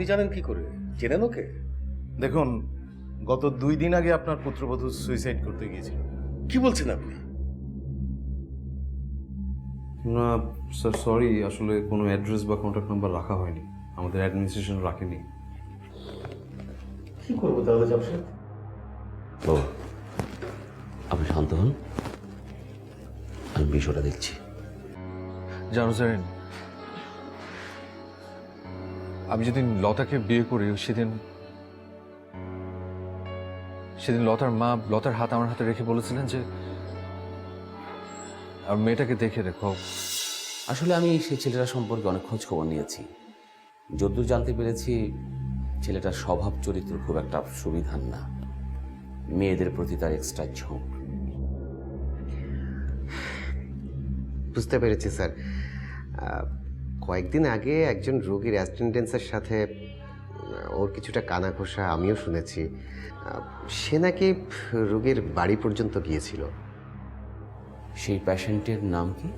আপনি জানেন কি করে? চেনেন ওকে? দেখুন, গত 2 দিন আগে আপনার পুত্রবধূ সুইসাইড করতে গিয়েছিল। কি বলছেন আপনি? না স্যার, সরি, আসলে কোনো অ্যাড্রেস বা কন্ট্যাক্ট নাম্বার রাখা হয়নি, আমাদের অ্যাডমিনিস্ট্রেশন রাখেনি। কি করবো তাহলে জামশেদ? ও, আপনি শান্ত হন, আমি বিষয়টা দেখছি। জানো স্যার, আমি যেদিন লতাকে বিয়ে করি সেদিন লতার মা লতার হাত আমার হাতে রেখে বলেছিলেন যে আর মেয়েটাকে দেখে রেখো। আসলে আমি সেই ছেলেটা সম্পর্কে অনেক খোঁজ খবর নিয়েছি। যদ্দূর জানতে পেরেছি, ছেলেটার স্বভাব চরিত্র খুব একটা সুবিধার না। মেয়েদের প্রতি তার এক্সট্রা ঝোঁক। বুঝতে পেরেছি স্যার। কয়েকদিন আগে একজন রোগীর অ্যাটেন্ডেন্সের সাথে ওর কিছুটা কানাঘোষা আমিও শুনেছি। সে নাকি রোগীর বাড়ি পর্যন্ত গিয়েছিল। সেই প্যাশেন্টের নাম কি?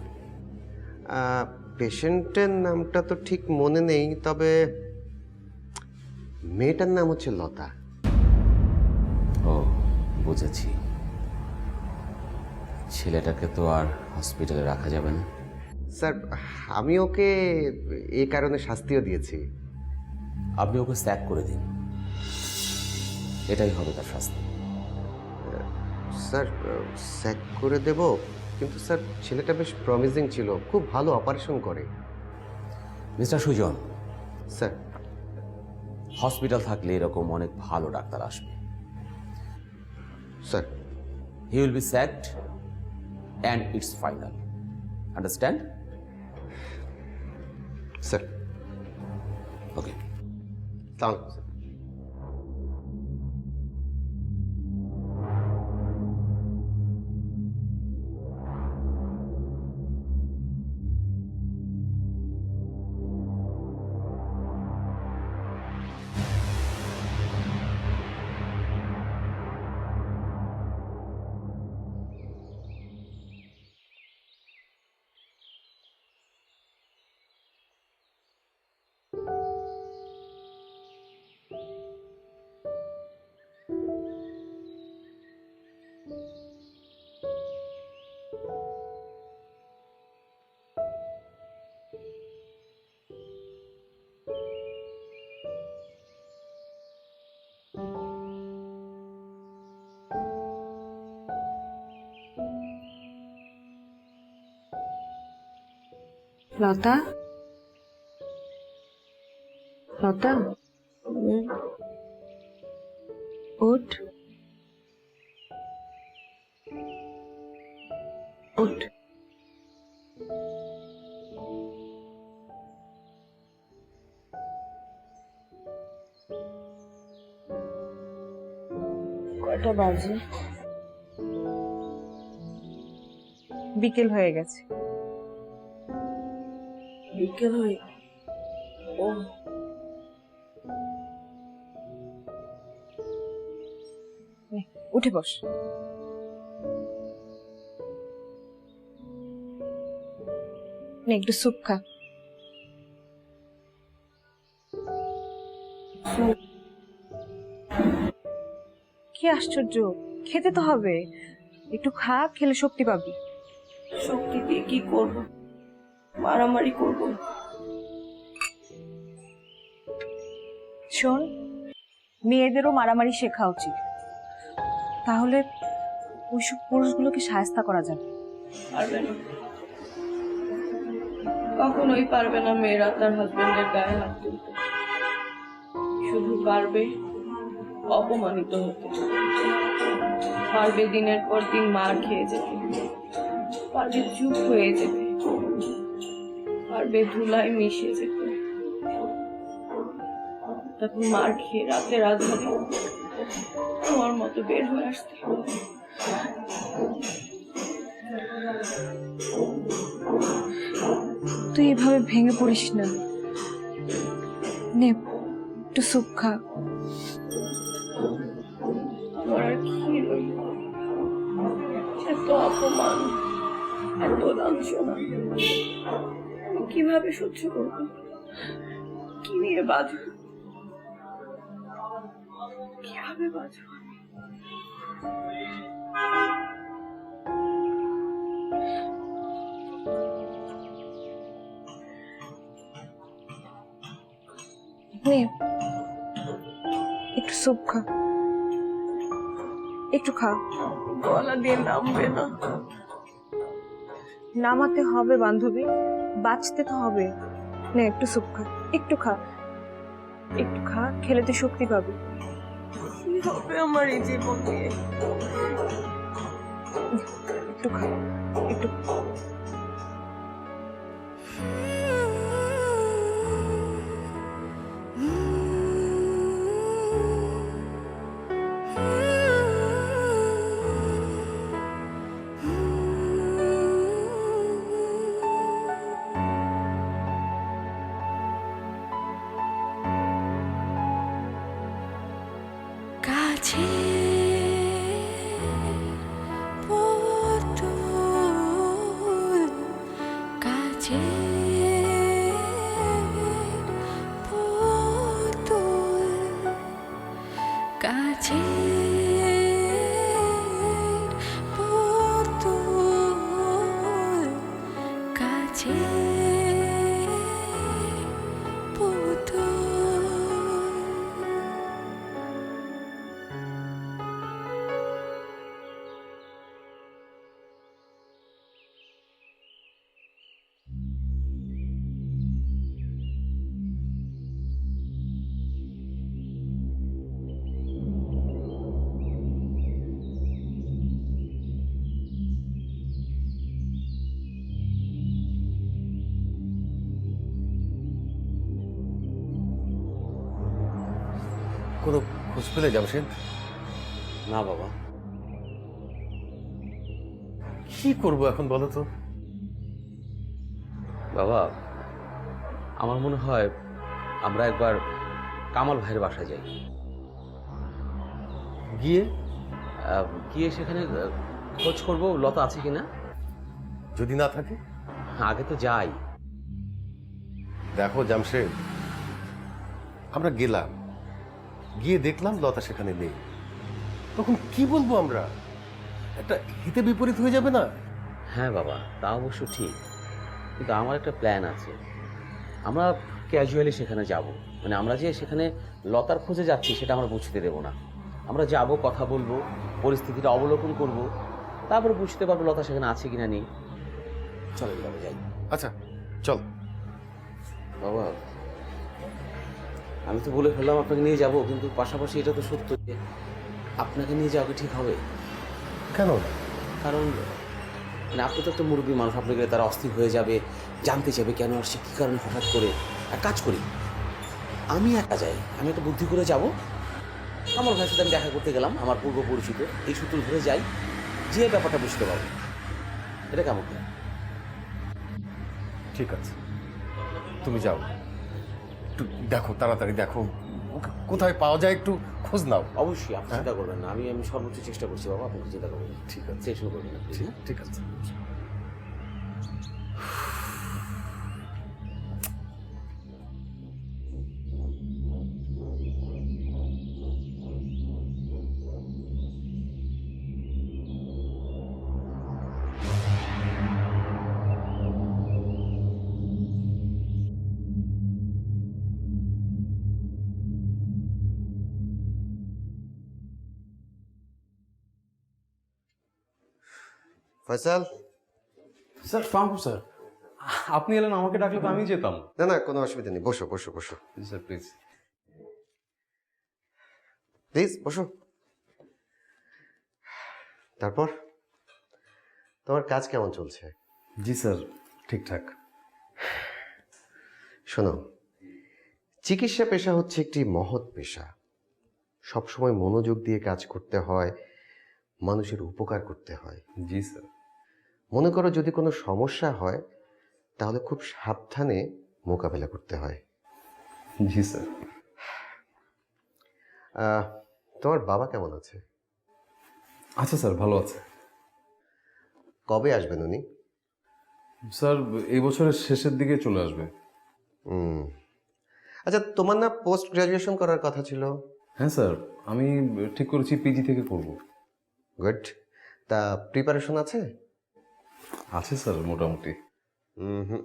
পেশেন্টের নামটা তো ঠিক মনে নেই, তবে মেয়েটার নাম হচ্ছে লতা। ও, বুঝেছি। ছেলেটাকে তো আর হসপিটালে রাখা যাবে না। স্যার, আমি ওকে এই কারণে শাস্তিও দিয়েছি। আপনি ওকে স্যাক করে দিন, এটাই হবে তার শাস্তি। স্যার, স্যাক করে দেব, কিন্তু স্যার ছেলেটা বেশ প্রমিজিং ছিল, খুব ভালো অপারেশন করে। মিস্টার সুজন, স্যার, হসপিটাল থাকলে এরকম অনেক ভালো ডাক্তার আসবে। Sir, he will be sacked and it's final. Understand? Sir. Okay. তাহলে স্যার, লতা, লতা, ওঠ, ওঠ। কয়টা বাজে? বিকেল হয়ে গেছে। বিকেল হয়ে, ও উঠে বস। একটু স্যুপ খা। কি আশ্চর্য, খেতে তো হবে, একটু খা, খেলে শক্তি পাবি। শক্তি দিয়ে কি করবো? মারামারি করবো? শোন, মেয়েদেরও মারামারি শেখা উচিত, তাহলে ওইসব পুরুষগুলোকে শায়েস্তা করা যাবে। পারবে না, কখনোই পারবে না মেয়েরা তার হাজবেন্ডের গায়ে হাত তুলতে। শুধু পারবে অপমানিত হতে, পারবে দিনের পর দিন মার খেয়ে যেতে, পারবে চুপ হয়ে যেতে, পারবে ধুলায় মিশে যেতে, তারপর মার খেয়ে রাতের আধারে তোমার মতো বের হয়ে আসতে। তুই এভাবে ভেঙে পড়িস না, নে একটু স্যুপ খা। আমার আর কি রইল? এত অপমান, এত লাঞ্ছনা কিভাবে সহ্য করবো? কি নিয়ে বাঁধব? কিভাবে বাঁচবো আমি? নে একটু স্যুপ খা, একটু খা। গলা দিয়ে নামবে না। নামাতে হবে বান্ধবী, বাঁচতে তো হবে। নে একটু স্যুপ খা, একটু খা, একটু খা, খেলে তুই শক্তি পাবি। কি হবে আমার এই জীবন নিয়ে? একটু খা, একটু। কাছে পুতুল, কাছে পুতুল, কাছে পুতুল, কাছে পুতুল। কোনো খোঁজ পেলে জামশেদ? না বাবা। কি করবো এখন বলো তো? বাবা, আমার মনে হয় আমরা একবার কামাল ভাইয়ের বাসায় যাই। গিয়ে গিয়ে সেখানে খোঁজ করব লতা আছে কিনা। যদি না থাকে? আগে তো যাই। দেখো জামশেদ, আমরা গেলাম, গিয়ে দেখলাম লতা সেখানে নেই, তখন কি বলবো আমরা? একটা হিতে বিপরীত হয়ে যাবে না? হ্যাঁ বাবা, তা অবশ্য ঠিক, কিন্তু আমার একটা প্ল্যান আছে। আমরা ক্যাজুয়ালি সেখানে যাব, মানে আমরা যে সেখানে লতার খোঁজে যাচ্ছি সেটা আমরা বুঝতে দেবো না। আমরা যাব, কথা বলবো, পরিস্থিতিটা অবলোকন করব, তারপরে বুঝতে পারবো লতা সেখানে আছে কিনা নেই। চলো বাবা যাই। আচ্ছা চল। বাবা, আমি তো বলে ফেললাম আপনাকে নিয়ে যাব, কিন্তু পাশাপাশি এটা তো সত্য যে আপনাকে নিয়ে যাওয়া কি ঠিক হবে? কেন না? কারণ মানে আপনি তো একটা মুরব্বী মানুষ, আপনাকে তারা অস্থির হয়ে যাবে, জানতে চাইবে কেন আসছে, কী কারণে হঠাৎ করে। এক কাজ করি, আমি একা যাই, আমি একটা বুদ্ধি করে যাব। আমার ভাইয়ের সাথে আমি দেখা করতে গেলাম, আমার পূর্ব পরিচিত, এই সূত্র ধরে যাই, যে ব্যাপারটা বুঝতে পারবো। এটা কেমন হয়? ঠিক আছে, তুমি যাও, একটু দেখো, তাড়াতাড়ি দেখো ওকে কোথায় পাওয়া যায়, একটু খোঁজ নাও। অবশ্যই, আপনি চিন্তা করবেন না, আমি সর্বোচ্চ চেষ্টা করছি বাবা, আপনি চিন্তা করবেন না। ঠিক আছে, টেনশন করবেন না, please, হ্যাঁ? ঠিক আছে। ফয়সাল, স্যার ফাহম স্যার, আপনি এলেন, আমাকে ডাকলে তো আমি যেতাম। না না, কোনো অসুবিধা নেই, বসো বসো বসো, স্যার প্লিজ। প্লিজ বসো। তারপর তোমার কাজ কেমন চলছে? জি স্যার, ঠিকঠাক। শোনো, চিকিৎসা পেশা হচ্ছে একটি মহৎ পেশা। সবসময় মনোযোগ দিয়ে কাজ করতে হয়, মানুষের উপকার করতে হয়। জি স্যার। মনে করো যদি কোনো সমস্যা হয় তাহলে খুব সাবধানে মোকাবেলা করতে হয়। জি স্যার। তোমার বাবা কেমন আছে? আচ্ছা স্যার, ভালো আছে। কবে আসবেন উনি? স্যার এই বছরের শেষের দিকে চলে আসবে। আচ্ছা, তোমার না পোস্ট গ্রাজুয়েশন করার কথা ছিল? হ্যাঁ স্যার, আমি ঠিক করেছি পিজি থেকে করব। গুড। তা প্রিপারেশন আছে? আছে স্যার মোটামুটি। হুম,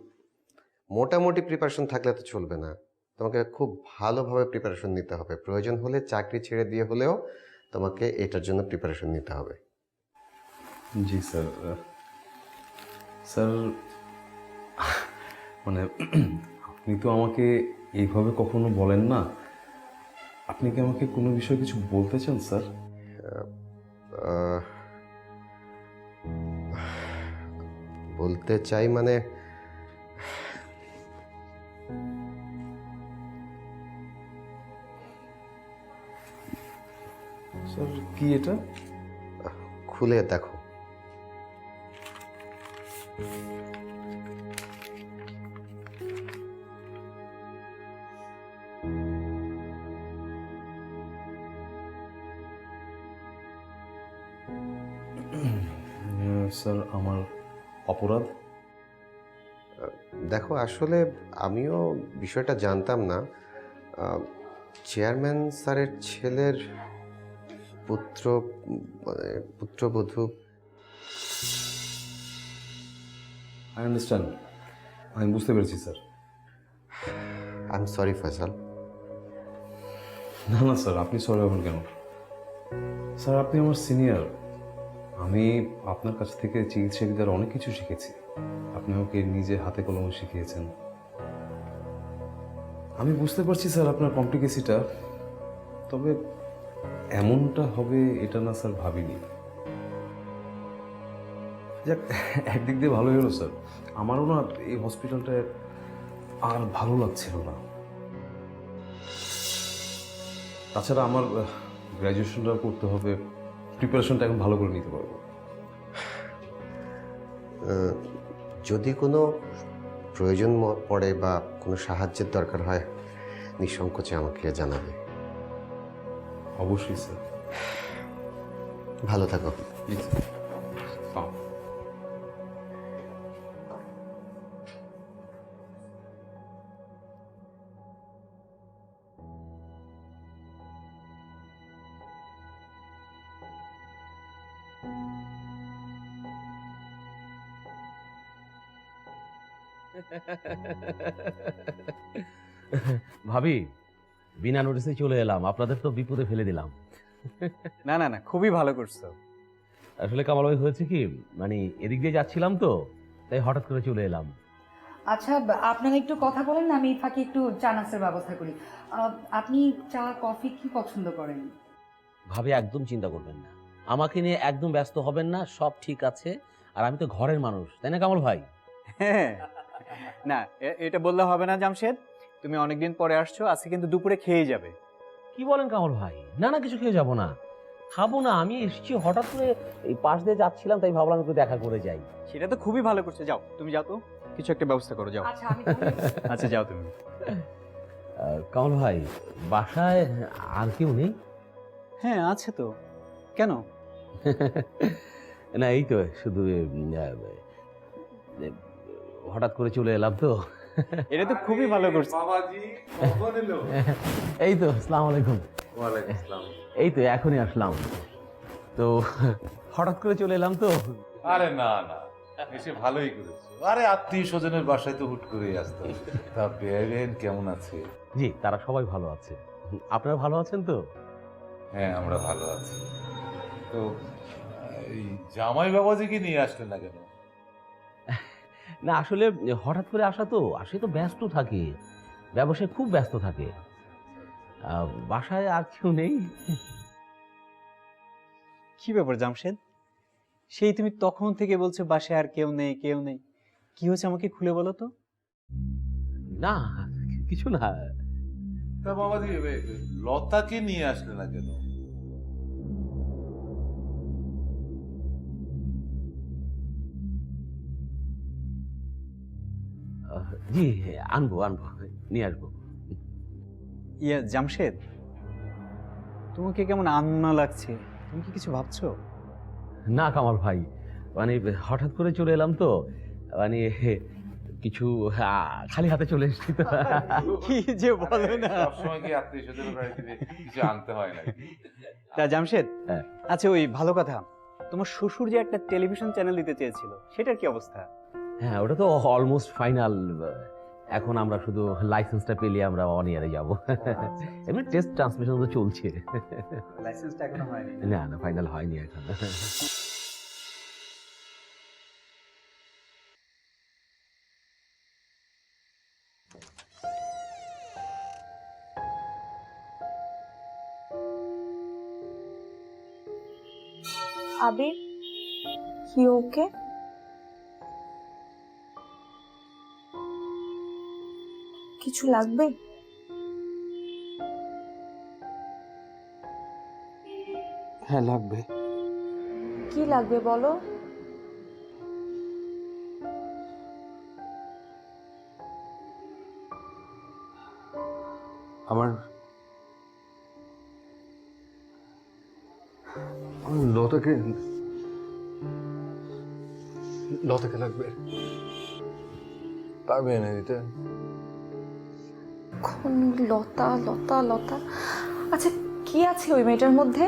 মোটামুটি প্রিপারেশন থাকলে তো চলবে না, তোমাকে খুব ভালোভাবে প্রিপারেশন নিতে হবে। প্রয়োজন হলে চাকরি ছেড়ে দিয়ে হলেও তোমাকে এটার জন্য প্রিপারেশন নিতে হবে। জি স্যার। স্যার মানে আপনি তো আমাকে এইভাবে কখনো বলেন না। আপনি কি আমাকে কোনো বিষয়ে কিছু বলতে চান স্যার? আহ, বলতে চাই মানে স্যার কি এটা? খুলে দেখো। স্যার আমার অপরাধ। দেখো আসলে আমিও বিষয়টা জানতাম না। চেয়ারম্যান স্যারের ছেলের পুত্রবধূ। আই আন্ডারস্ট্যান্ড, আমি বুঝতে পেরেছি sir. I am sorry Faisal. না না স্যার, আপনি সরি হবেন কেন? স্যার আপনি আমার সিনিয়র। আমি আপনার কাছ থেকে চিকিৎসাবিদ্যার অনেক কিছু শিখেছি। আপনি আমাকে নিজে হাতে কলমে শিখিয়েছেন। আমি বুঝতে পারছি স্যার আপনার কমপ্লিকেসিটা, তবে এমনটা হবে এটা না স্যার ভাবিনি। যাক, একদিক দিয়ে ভালোই হলো স্যার। আমারও না এই হসপিটালটায় আর ভালো লাগছিল না। তাছাড়া আমার গ্র্যাজুয়েশনটা করতে হবে, প্রিপারেশনটা এখন ভালো করে নিতে পারবো। যদি কোনো প্রয়োজন পড়ে বা কোনো সাহায্যের দরকার হয় নিঃসংকোচে আমাকে জানাবে। অবশ্যই স্যার। ভালো থাকো। ভাবি, বিনা নোটিসে চলে এলাম, আপনাদের তো বিপদে ফেলে দিলাম। না না না, খুবই ভালো করছো। আসলে কামাল ভাই হয়েছে কি, মানে এদিক দিয়ে যাচ্ছিলাম তো, তাই হঠাৎ করে চলে এলাম। আচ্ছা, আপনারা একটু কথা বলেন না, আমি ফাঁকে একটু চা নাস্তার ব্যবস্থা করি। আপনি চা কফি কি পছন্দ করেন? ভাবি একদম চিন্তা করবেন না, আমাকে নিয়ে একদম ব্যস্ত হবেন না, সব ঠিক আছে। আর আমি তো ঘরের মানুষ, তাই না কামাল ভাই? হ্যাঁ, না এটা বললে হবে না জামশেদ, তুমি অনেকদিন পরে আসছো, আজকে কিন্তু দুপুরে খেয়ে যাবে। কি বলেন কামাল ভাই? না না, কিছু খেয়ে যাবো না, খাবো না। আমি এসেছি হঠাৎ করে, এই পাশ দিয়ে যাচ্ছিলাম, তাই ভাবলাম একটু দেখা করে যাই। সেটা তো খুবই ভালো করছো, যাও তুমি যাও তো, কিছু একটা ব্যবস্থা করো, যাও। আচ্ছা আমি তাহলে আচ্ছা যাও তুমি। কামাল ভাই, বাসায় আর কেউ নেই? হ্যাঁ আছে তো, কেন? না এই তো শুধু হঠাৎ করে চলে এলাম তো। এটা তো খুবই ভালো করছো। এই তো, আসসালামু আলাইকুম। ওয়ালাইকুম আসসালাম। এই তো এখনই আসলাম, তো হঠাৎ করে চলে এলাম তো। আরে না না, এসে ভালোই করেছো। আরে আত্মীয় স্বজনের বাসায় তো হুট করেই আসতে হবে। তা বেআইন কেমন আছে? জি, তারা সবাই ভালো আছে। আপনারা ভালো আছেন তো? হ্যাঁ আমরা ভালো আছি। তো এই জামাই বাবাজিকে নিয়ে আসলেন না কেন? না আসলে হঠাৎ করে আসা তো, আসে তো ব্যস্ত থাকে, ব্যবসায় খুব ব্যস্ত থাকে। বাসায় আর কেউ নেই। কি ব্যাপার জামশেদ, সেই তুমি তখন থেকে বলছো বাসায় আর কেউ নেই কেউ নেই, কি হয়েছে আমাকে খুলে বলো তো। না কিছু না। তা বাবাজি লতাকে নিয়ে আসলে না কেন? জি আনবো আনবো, নিয়ে আসবো। ইয়া জামশেদ, তোমাকে কেমন আনমনা লাগছে, তুমি কি কিছু ভাবছো? না কামাল ভাই, মানে হঠাৎ করে চলে এলাম তো, মানে কিছু খালি হাতে চলে এসেছি তো। কি যে বলো না। সবসময় কি আত্মীয় স্বজনের বাড়ি থেকে কিছু আনতে হয় নাকি? তা জামশেদ, হ্যাঁ। আচ্ছা ওই ভালো কথা, তোমার শ্বশুর যে একটা টেলিভিশন চ্যানেল দিতে চেয়েছিল, সেটার কি অবস্থা? হ্যাঁ, ওটা তো অলমোস্ট ফাইনাল। এখন আমরা শুধু লাইসেন্সটা পেলে আমরা অন ইয়ারে যাবো। এমনি টেস্ট ট্রান্সমিশন তো চলছে। লাইসেন্সটা এখনো হয়নি। না না, ফাইনাল হয়নি এখন। আবির, কি ওকে? কিছু লাগবে? হ্যাঁ লাগবে। কি লাগবে বলো? আমার লতাকে লাগবে। পারবে এনে দিতে? কোন লতা? লতা লতা, আচ্ছা কি আছে ওই মেয়েটার মধ্যে?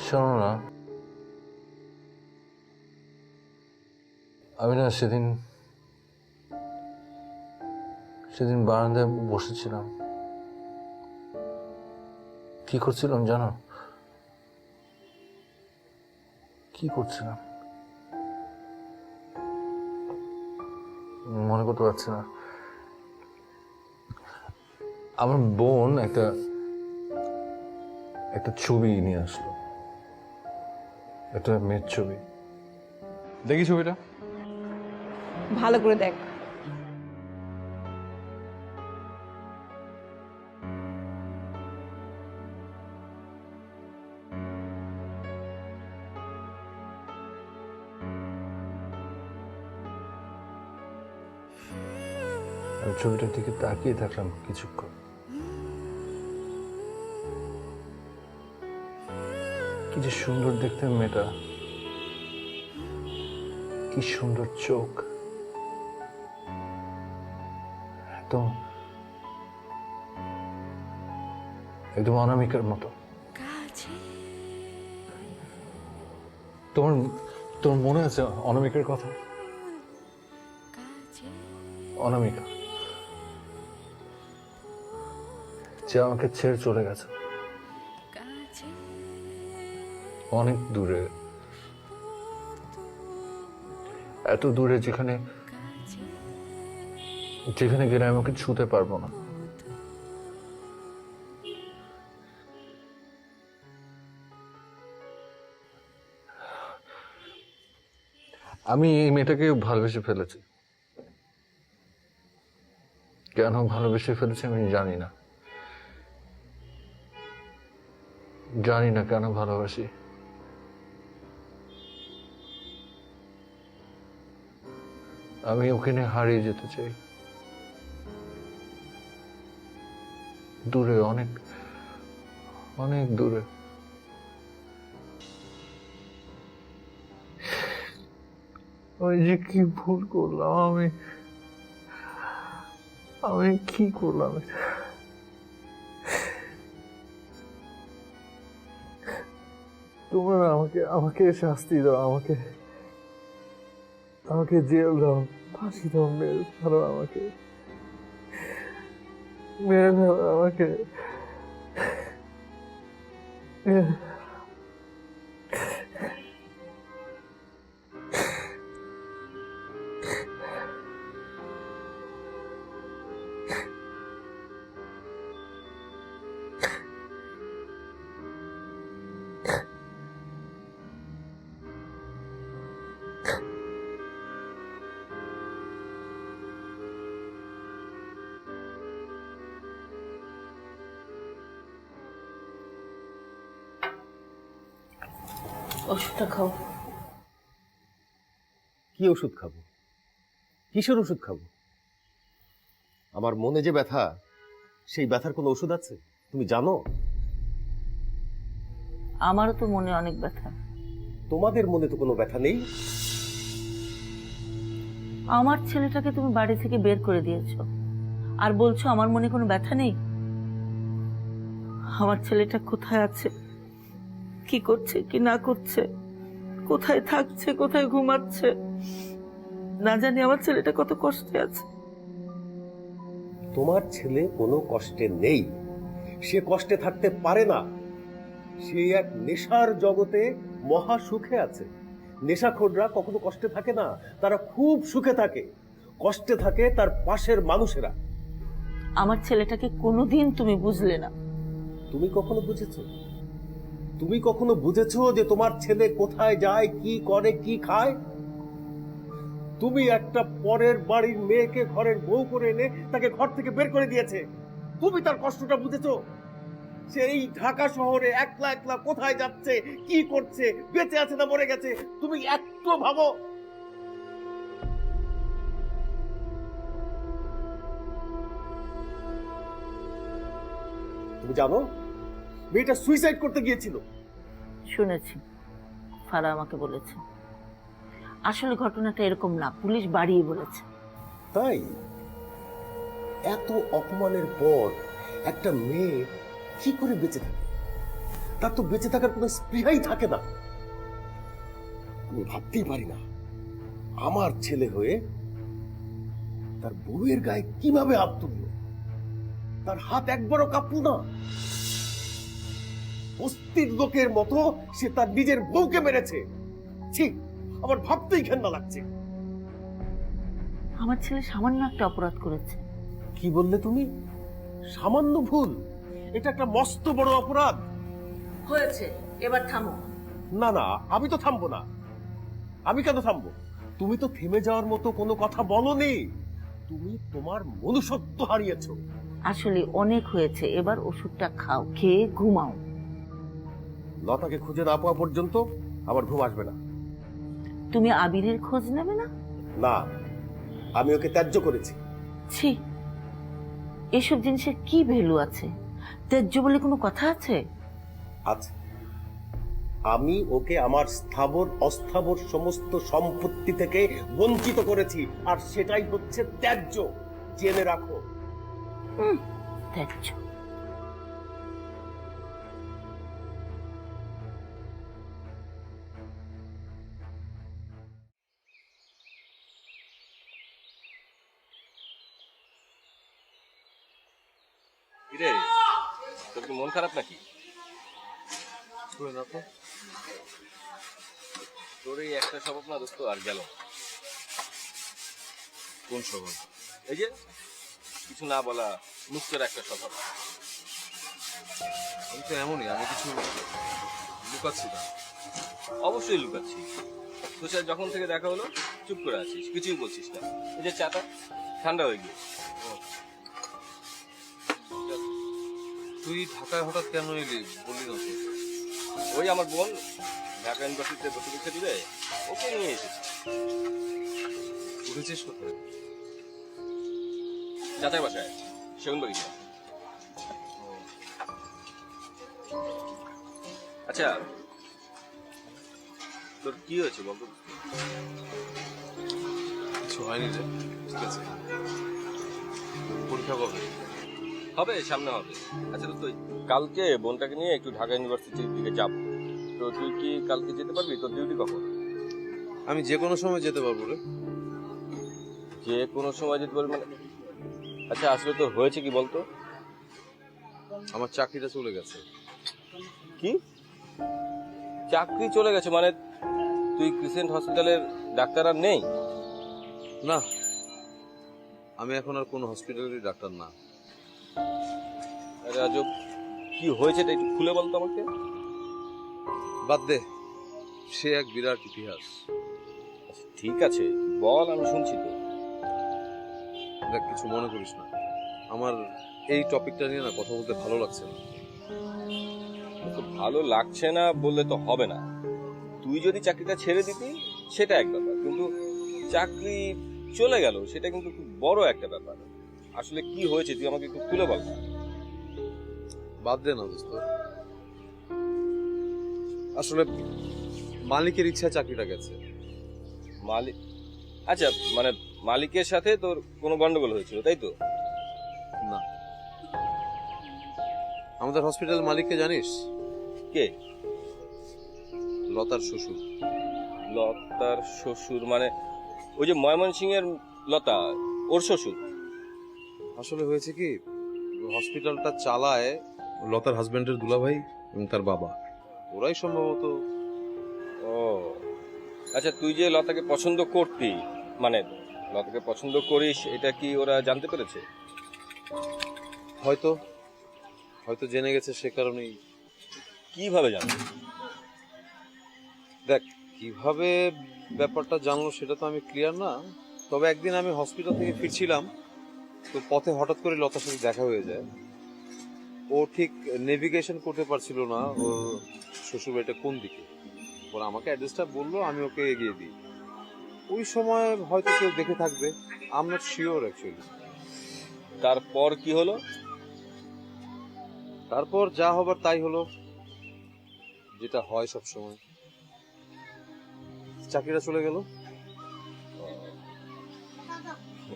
শোনো না, আমি না সেদিন বারান্দায় বসেছিলাম। কি করছিলাম জানো? কি করছিলাম মনে করতে পারছি না। আমার বোন একটা ছবি নিয়ে আসলো, একটা মেয়ের ছবি। দেখি ছবিটা। ভালো করে দেখ। আমি ছবিটার দিকে তাকিয়ে থাকলাম কিছুক্ষণ। কি যে সুন্দর দেখতে মেয়েটা, কি সুন্দর চোখ, একদম অনামিকার মতো। তোমার মনে আছে অনামিকার কথা? অনামিকা যে আমাকে ছেড়ে চলে গেছে অনেক দূরে, এত দূরে যেখানে গেলে আমি ওকে ছুঁতে পারবো না। আমি এই মেয়েটাকে ভালোবেসে ফেলেছি। কেন ভালোবেসে ফেলেছি আমি জানি না কেন ভালোবাসি। আমি ওখানে হারিয়ে যেতে চাই, দূরে, অনেক অনেক দূরে। ওই যে কি ভুল করলাম আমি কি করলাম? তোমরা আমাকে শাস্তি দাও, আমাকে জেল দাও, ফাঁসি দাও, মেরে ফেলো আমাকে, মেরে ফেলো আমাকে। ওষুধটা খাও। কি ওষুধ খাবো? কিসের ওষুধ খাবো? আমার মনে যে ব্যথা, সেই ব্যথার কোনো ওষুধ আছে তুমি জানো? আমারও তো মনে অনেক ব্যথা, তোমাদের মনে তো কোনো ব্যথা নেই। আমার ছেলেটাকে তুমি বাড়ি থেকে বের করে দিয়েছো আর বলছো আমার মনে কোনো ব্যথা নেই। আমার ছেলেটা কোথায় আছে, কি করছে কি না করছে, কোথায় থাকছে কোথায় ঘুমাচ্ছে, না জানি আমার ছেলেটা কত কষ্টে আছে। তোমার ছেলে কোনো কষ্টে নেই, সে কষ্টে থাকতে পারে না। সে এক নেশার জগতে মহা সুখে আছে। নেশাখোররা কখনো কষ্টে থাকে না, তারা খুব সুখে থাকে। কষ্টে থাকে তার পাশের মানুষেরা। আমার ছেলেটাকে কোনোদিন তুমি বুঝলে না। তুমি কখনো বুঝেছো? তুমি কখনো বুঝেছো যে তোমার ছেলে কোথায় যায়, কি করে, কি খায়? তুমি একটা পরের বাড়ির মেয়েকে ঘরের বউ করে এনে তাকে ঘর থেকে বের করে দিয়েছে। তুমি তার কষ্টটা বুঝেছো? সেই ঢাকা শহরে একলা একলা কোথায় যাচ্ছে, কি করছে, বেঁচে আছে না মরে গেছে, তুমি একটু ভাবো? তুমি জানো মেয়েটা সুইসাইড করতে গিয়েছিল? শুনেছি, ফারা আমাকে বলেছে। আসলে ঘটনাটা এরকম না, পুলিশ বাড়িয়ে বলেছে। তাই? এত অপমানের পর একটা মেয়ে কি করে বেঁচে থাকে? তার তো বেঁচে থাকার কোনো স্পৃহাই থাকে না। আমি ভাবতেই পারি না আমার ছেলে হয়ে তার বউয়ের গায়ে কিভাবে হাত তুলল। তার হাত একবারও কাঁপল না। বস্তির লোকের মতো সে তার নিজের বউকে মেরেছে। ঠিক আমার ভাবতেই ঘেন্না লাগছে। আমার ছেলে সামান্য একটা অপরাধ করেছে। কি বললে তুমি? সামান্য ভুল? এটা একটা মস্ত বড় অপরাধ। হয়েছে, এবার থামো। না না, আমি তো থামবো না। আমি কেন থামবো? তুমি তো থেমে যাওয়ার মতো কোনো কথা বলনি। তুমি তোমার মনুষ্যত্ব হারিয়েছো। আসলে অনেক হয়েছে, এবার ওষুধটা খাও, খেয়ে ঘুমাও। লতাকে খুঁজে না পাওয়া পর্যন্ত আমার ঘুম আসবে না। তুমি আবিরের খোঁজ নেবে না? না, আমি ওকে ত্যায্য করেছি। ছি, এসব জিনিসের কি ভ্যালু আছে? ত্যায্য বলে কোনো কথা আছে? আছে। আমি ওকে আমার স্থাবর অস্থাবর সমস্ত সম্পত্তি থেকে বঞ্চিত করেছি, আর সেটাই হচ্ছে ত্যায্য। জেনে রাখো। ত্যায্য? কিরে, তোর কি মন খারাপ নাকি? তোর এই একটা স্বভাব না দোস্ত, আর গেল। কোন স্বভাব? এই যে কিছু না বলা, মুক্তের একটা স্বভাব। আমি তো এমনই, আমি কিছু লুকাচ্ছি না। অবশ্যই লুকাচ্ছি। তোর সাথে যখন থেকে দেখা হলো চুপ করে আছিস, কিছুই বলছিস না। এই যে চাটা ঠান্ডা হয়ে গিয়ে। তুই ঢাকায় হঠাৎ কেন এলি বললি না তো? ওই আমার বোন ঢাকা ইউনিভার্সিটিতে ভর্তি পরীক্ষা দিবে, ওকে নিয়ে এসেছি। উঠেছিস কোথায়? চাচার বাসায়, সেগুন বাগিচা। আচ্ছা, তোর কি হয়েছে বলতো? কিছু হয়নি রে, ঠিক আছে। পরীক্ষা কবে হবে? সামনে হবে। আচ্ছা তুই কালকে বোনটাকে নিয়ে একটু ঢাকা ইউনিভার্সিটির দিকে যাব, তো তুই কি কালকে যেতে পারবি? তোর ডিউটি কখন? আমি যে কোনো সময় যেতে পারবো রে। যে কোনো সময় যেতে পারবি মানে? আচ্ছা আসলে তোর হয়েছে কি বলতো? আমার চাকরিটা চলে গেছে। কি চাকরি চলে গেছে মানে? তুই ক্রিসেন্ট হসপিটালের ডাক্তার আর নেই? না, আমি এখন আর কোনো হসপিটালের ডাক্তার না। আরে আজব, কি হয়েছে এটা একটু খুলে বলতো আমাকে। বাদ দে, সে এক বিরাট ইতিহাস। ঠিক আছে বল, আমি শুনছি তো। দেখ, কিছু মনে করিস না, আমার এই টপিকটা নিয়ে না কথা বলতে ভালো লাগছে না। তো ভালো লাগছে না বললে তো হবে না। তুই যদি চাকরিটা ছেড়ে দিতি সেটা এক ব্যাপার, কিন্তু চাকরি চলে গেল সেটা কিন্তু খুব বড় একটা ব্যাপার। আসলে কি হয়েছে তুই আমাকে একটু খুলে বল। বাদ দে না দোস্ত, আসলে মালিকের ইচ্ছা চাকরিটা গেছে। মালিক? আচ্ছা, মানে মালিকের সাথে তোর কোনো গন্ডগোল হয়েছিল, তাই তো? না। আমাদের হসপিটাল মালিককে জানিস? কে? লতার শ্বশুর। লতার শ্বশুর মানে ওই যে ময়মনসিংহের লতা, ওর শ্বশুর? আসলে হয়েছে কি, হসপিটালটা চালায় লতার হাজবেন্ডের দুলাভাই এবং তার বাবা, ওরাই সম্ভবত। ও আচ্ছা, তুই যে লতাকে পছন্দ করতি, মানে লতাকে পছন্দ করিস, এটা কি ওরা জানতে পেরেছে? হয়তো হয়তো জেনে গেছে, সে কারণেই। কিভাবে জানবে? দেখ, কিভাবে ব্যাপারটা জানলো সেটা তো আমি ক্লিয়ার না, তবে একদিন আমি হসপিটাল থেকে ফিরছিলাম, তো পথে হঠাৎ করে লতার সাথে দেখা হয়ে যায়। ও ঠিক নেভিগেশন করতে পারছিল না ওর শ্বশুরবাড়িটা কোন দিকে। ওরা আমাকে অ্যাড্রেসটা বললো, আমি ওকে এগিয়ে দিই। ওই সময় হয়তো কেউ দেখে থাকবে, I am not sure actually. তারপর কি হলো? তারপর যা হবার তাই হলো, যেটা হয় সব সময়। চাকরিটা চলে গেল।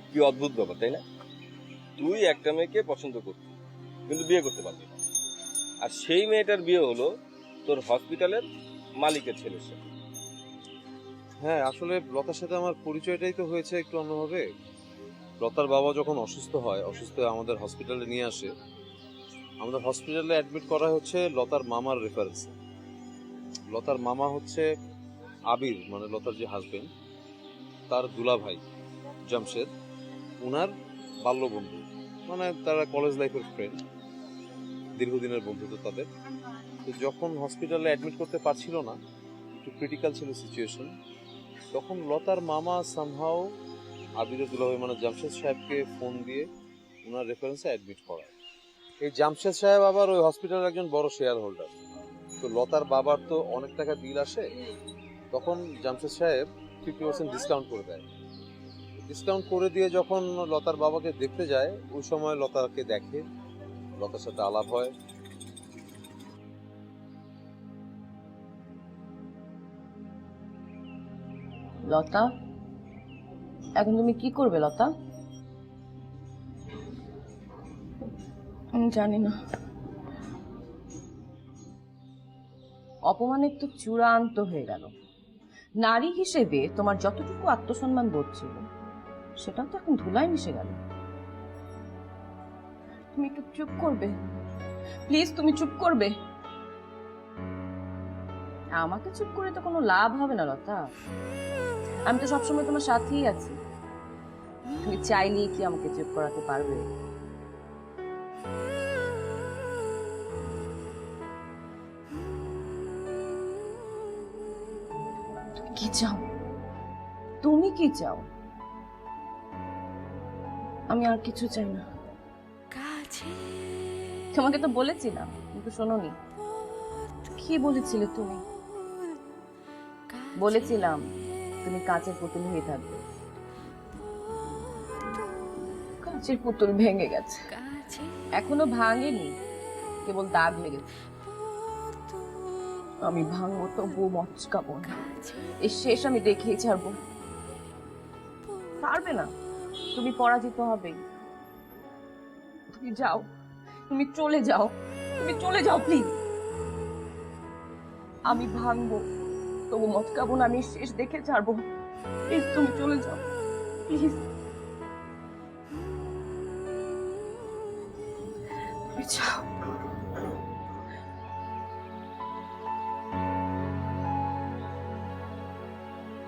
কি অদ্ভুত ব্যাপার, তাই না? তুই একটা মেয়েকে পছন্দ করতি, কিন্তু বিয়ে করতে পারবি না, আর সেই মেয়েটার বিয়ে হলো তোর হসপিটালের মালিকের ছেলের সাথে। হ্যাঁ, আসলে লতার সাথে আমার পরিচয়টাই তো হয়েছে একটু অন্যভাবে। লতার বাবা যখন অসুস্থ হয়, অসুস্থ হয়ে আমাদের হসপিটালে নিয়ে আসে। আমাদের হসপিটালে অ্যাডমিট করা হচ্ছে লতার মামার রেফারেন্সে। লতার মামা হচ্ছে আবির, মানে লতার যে হাজবেন্ড, তার দুলাভাই জামশেদ, উনার বাল্যবন্ধু, মানে তারা কলেজ লাইফের ফ্রেন্ড, দীর্ঘদিনের বন্ধুত্ব তাদের। তো যখন হসপিটালে অ্যাডমিট করতে পারছিল না, একটু ক্রিটিক্যাল ছিল সিচুয়েশন, তখন লতার মামা সামহাও আবিরের দুলাভাই মানে জামশেদ সাহেবকে ফোন দিয়ে ওনার রেফারেন্সে অ্যাডমিট করায়। এই জামশেদ সাহেব আবার ওই হসপিটালের একজন বড় শেয়ার হোল্ডার। তো লতার বাবার তো অনেক টাকা বিল আসে, তখন জামশেদ সাহেব 50% ডিসকাউন্ট করে দেয়। ডিসকাউন্ট করে দিয়ে যখন লতার বাবাকে দেখতে যায়, ওই সময় লতাকে দেখে, লতার সাথে আলাপ হয়। লতা, এখন তুমি কি করবে লতা? আমি জানি না। অপমানের তো চূড়ান্ত হয়ে গেল। নারী হিসেবে তোমার যতটুকু আত্মসম্মান বোধ ছিল, সেটাও তো এখন ধুলায় মিশে গেল। তুমি একটু চুপ করবে প্লিজ? তুমি চুপ করবে? আমাকে চুপ করে তো কোনো লাভ হবে না লতা। আমি তো সবসময় তোমার সাথেই আছি। তুমি চাইলেই কি আমাকে চুপ করাতে পারবে? কি চাও? তুমি কি চাও? আমি আর কিছু চাই না। তোমাকে তো বলেছিলাম, কিন্তু শোনোনি। কি বলেছিলে তুমি? বলেছিলাম তুমি কাঁচের পুতুল হয়ে থাকবে। কাঁচের পুতুল ভেঙে গেছে, এখনো ভাঙেনি, কেবল দাগ লেগেছে। আমি ভাঙবো তবুও মচকাবো না। এর শেষ আমি দেখেই ছাড়বো। পারবে না, তুমি পরাজিত হবেই। তুমি যাও, তুমি চলে যাও, তুমি চলে যাও প্লিজ। আমি ভাঙবো তবু মচকাবো না, আমি শেষ দেখে ছাড়বো। প্লিজ তুমি চলে যাও, প্লিজ। তুমি যাও।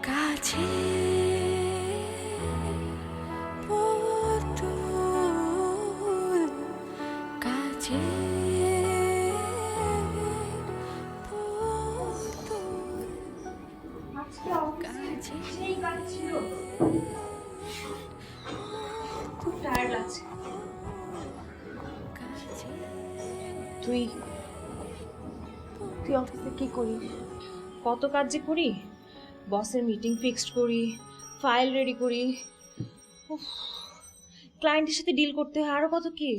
কাছে পুতুল, কাছে খুব টায়ার্ড লাগছে। তুই তুই অফিসে কি করিস? কত কাজ যে করি। বসের মিটিং ফিক্সড করি, ফাইল রেডি করি, ক্লায়েন্টের সাথে ডিল করতে হয়, আরো কত কি।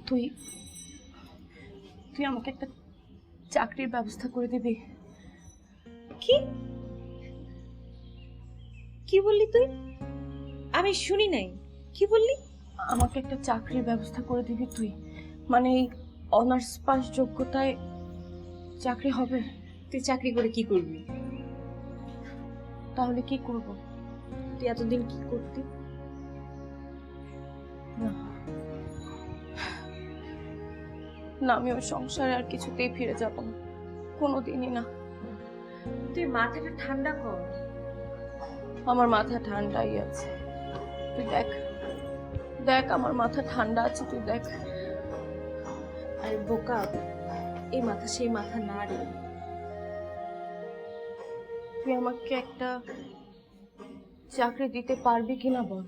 তুই তুই আমাকে একটা চাকরির ব্যবস্থা করে দিবি। কি কি বললি তুই? আমি শুনি নাই, কি বললি? আমাকে একটা চাকরির ব্যবস্থা করে দিবি তুই, মানে এই অনার্স পাস যোগ্যতায় চাকরি হবে। তুই চাকরি করে কি করবি? তাহলে কি করব? তুই এতদিন কি করতি? না, আমি ওই সংসারে আর কিছুতেই ফিরে যাব না, কোনোদিনই না। তুই মাথাটা ঠান্ডা কর। আমার মাথা ঠান্ডাই আছে, তুই দেখ দেখ আমার মাথা ঠান্ডা আছে, তুই দেখ। আরে বোকা, এই মাথা সেই মাথা না রে। তুই আমাকে একটা চাকরি দিতে পারবি কিনা বল।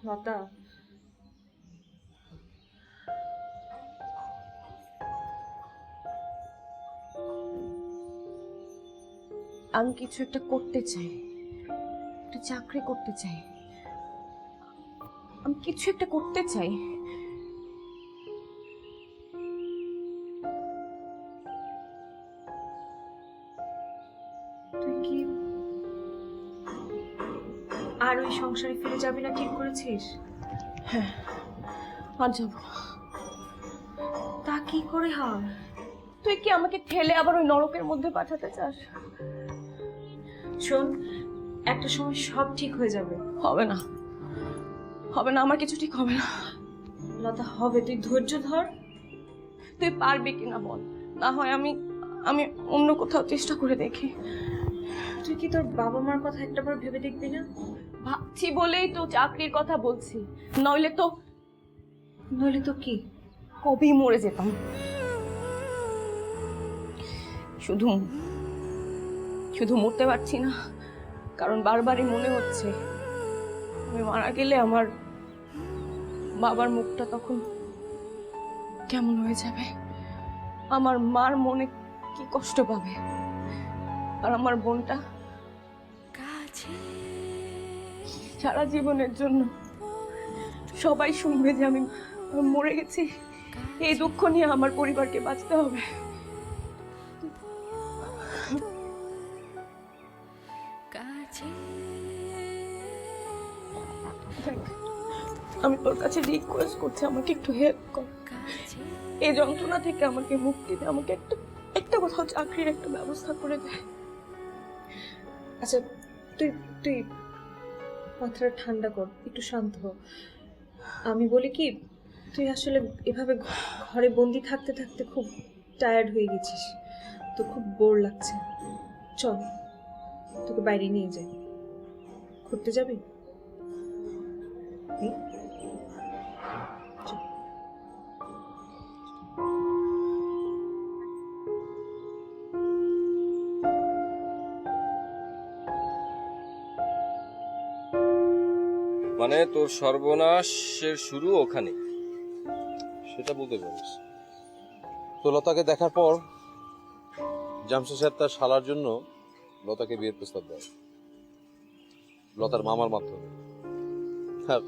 লতা, আমি কিছু একটা করতে চাই, একটা চাকরি করতে চাই, আমি কিছু একটা করতে চাই। তুই কি আর ওই সংসারে ফিরে যাবি না ঠিক করেছিস? হ্যাঁ, আর যাব না। তা কি করে হয়? তুই কি আমাকে ঠেলে আবার ওই নরকের মধ্যে পাঠাতে চাস? শোন, একটা সময় সব ঠিক হয়ে যাবে। হবে না, হবে না, আমার কিছু ঠিক হবে না। লতা, হবে, তুই ধৈর্য ধর। তুই পারবি কিনা বল, না হয় আমি আমি অন্য কোথাও চেষ্টা করে দেখি। তুই কি তোর বাবা মার কথা একটাবার ভেবে দেখবি না? ভাবছি বলেই তো চাকরির কথা বলছি, নইলে তো কি কবেই মরে যেতাম। শুধু শুধু মরতে পারছি না, কারণ বারবারই মনে হচ্ছে আমি মারা গেলে আমার বাবার মুখটা তখন কেমন হয়ে যাবে, আমার মার মনে কি কষ্ট পাবে, আর আমার বোনটা সারা জীবনের জন্য সবাই শুনবে যে আমি মরে গেছি। এই দুঃখ নিয়ে আমার পরিবারকে বাঁচতে হবে। আমি তোর কাছে রিকোয়েস্ট করছি, আমাকে একটু হেল্প কর, এই যন্ত্রণা থেকে আমাকে মুক্তি দে, আমাকে একটা কোথাও চাকরির একটা ব্যবস্থা করে দে। আচ্ছা, তুই তুই মাথাটা ঠান্ডা কর, একটু শান্ত হ। আমি বলি কি, তুই আসলে এভাবে ঘরে বন্দি থাকতে থাকতে খুব টায়ার্ড হয়ে গেছিস, তো খুব বোর লাগছে। চল, তোকে বাইরে নিয়ে যাই। ঘুরতে যাবি? চল। মানে তোর সর্বনাশের শুরু ওখানে? সেটা বলতে পারিস। তো লতাকে দেখার পর জামশেদ সাহেব তার শালার জন্য লতাকে বিয়ের প্রস্তাব দেয় লতার মামার মাধ্যমে। আর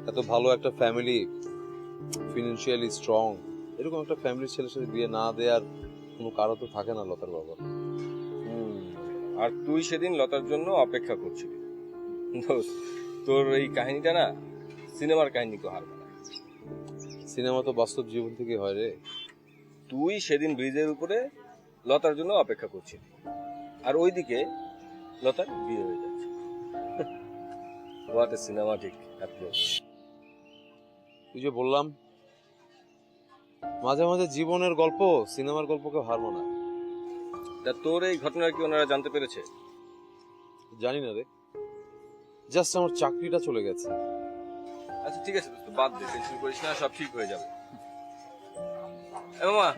এত ভালো একটা ফ্যামিলি, ফিনান্সিয়ালি স্ট্রং, এরকম একটা ফ্যামিলির ছেলের সাথে বিয়ে না দেওয়ার কোনো কারণ তো থাকে না লতার বাবা। আর তুই সেদিন লতার জন্য অপেক্ষা করছিলি। দোস্ত, তোর এই কাহিনীটা না সিনেমার কাহিনী তো হার মানায়। সিনেমা তো বাস্তব জীবন থেকে হয় রে। তুই সেদিন ব্রিজের উপরে লতার জন্য অপেক্ষা করছিলি, আর ওইদিকে লতার বিয়ে হয়ে যাচ্ছে। What a cinematic approach. তুই যে বললাম মাঝে মাঝে জীবনের গল্প সিনেমার গল্পকে হার মানায়। তা তোর এই ঘটনা কি ওনারা জানতে পেরেছে? জানি না রে, জাস্ট আমার চাকরিটা চলে গেছে। আচ্ছা ঠিক আছে, তুই বাদ দে, টেনশন করিস না, সব ঠিক হয়ে যাবে। মামা,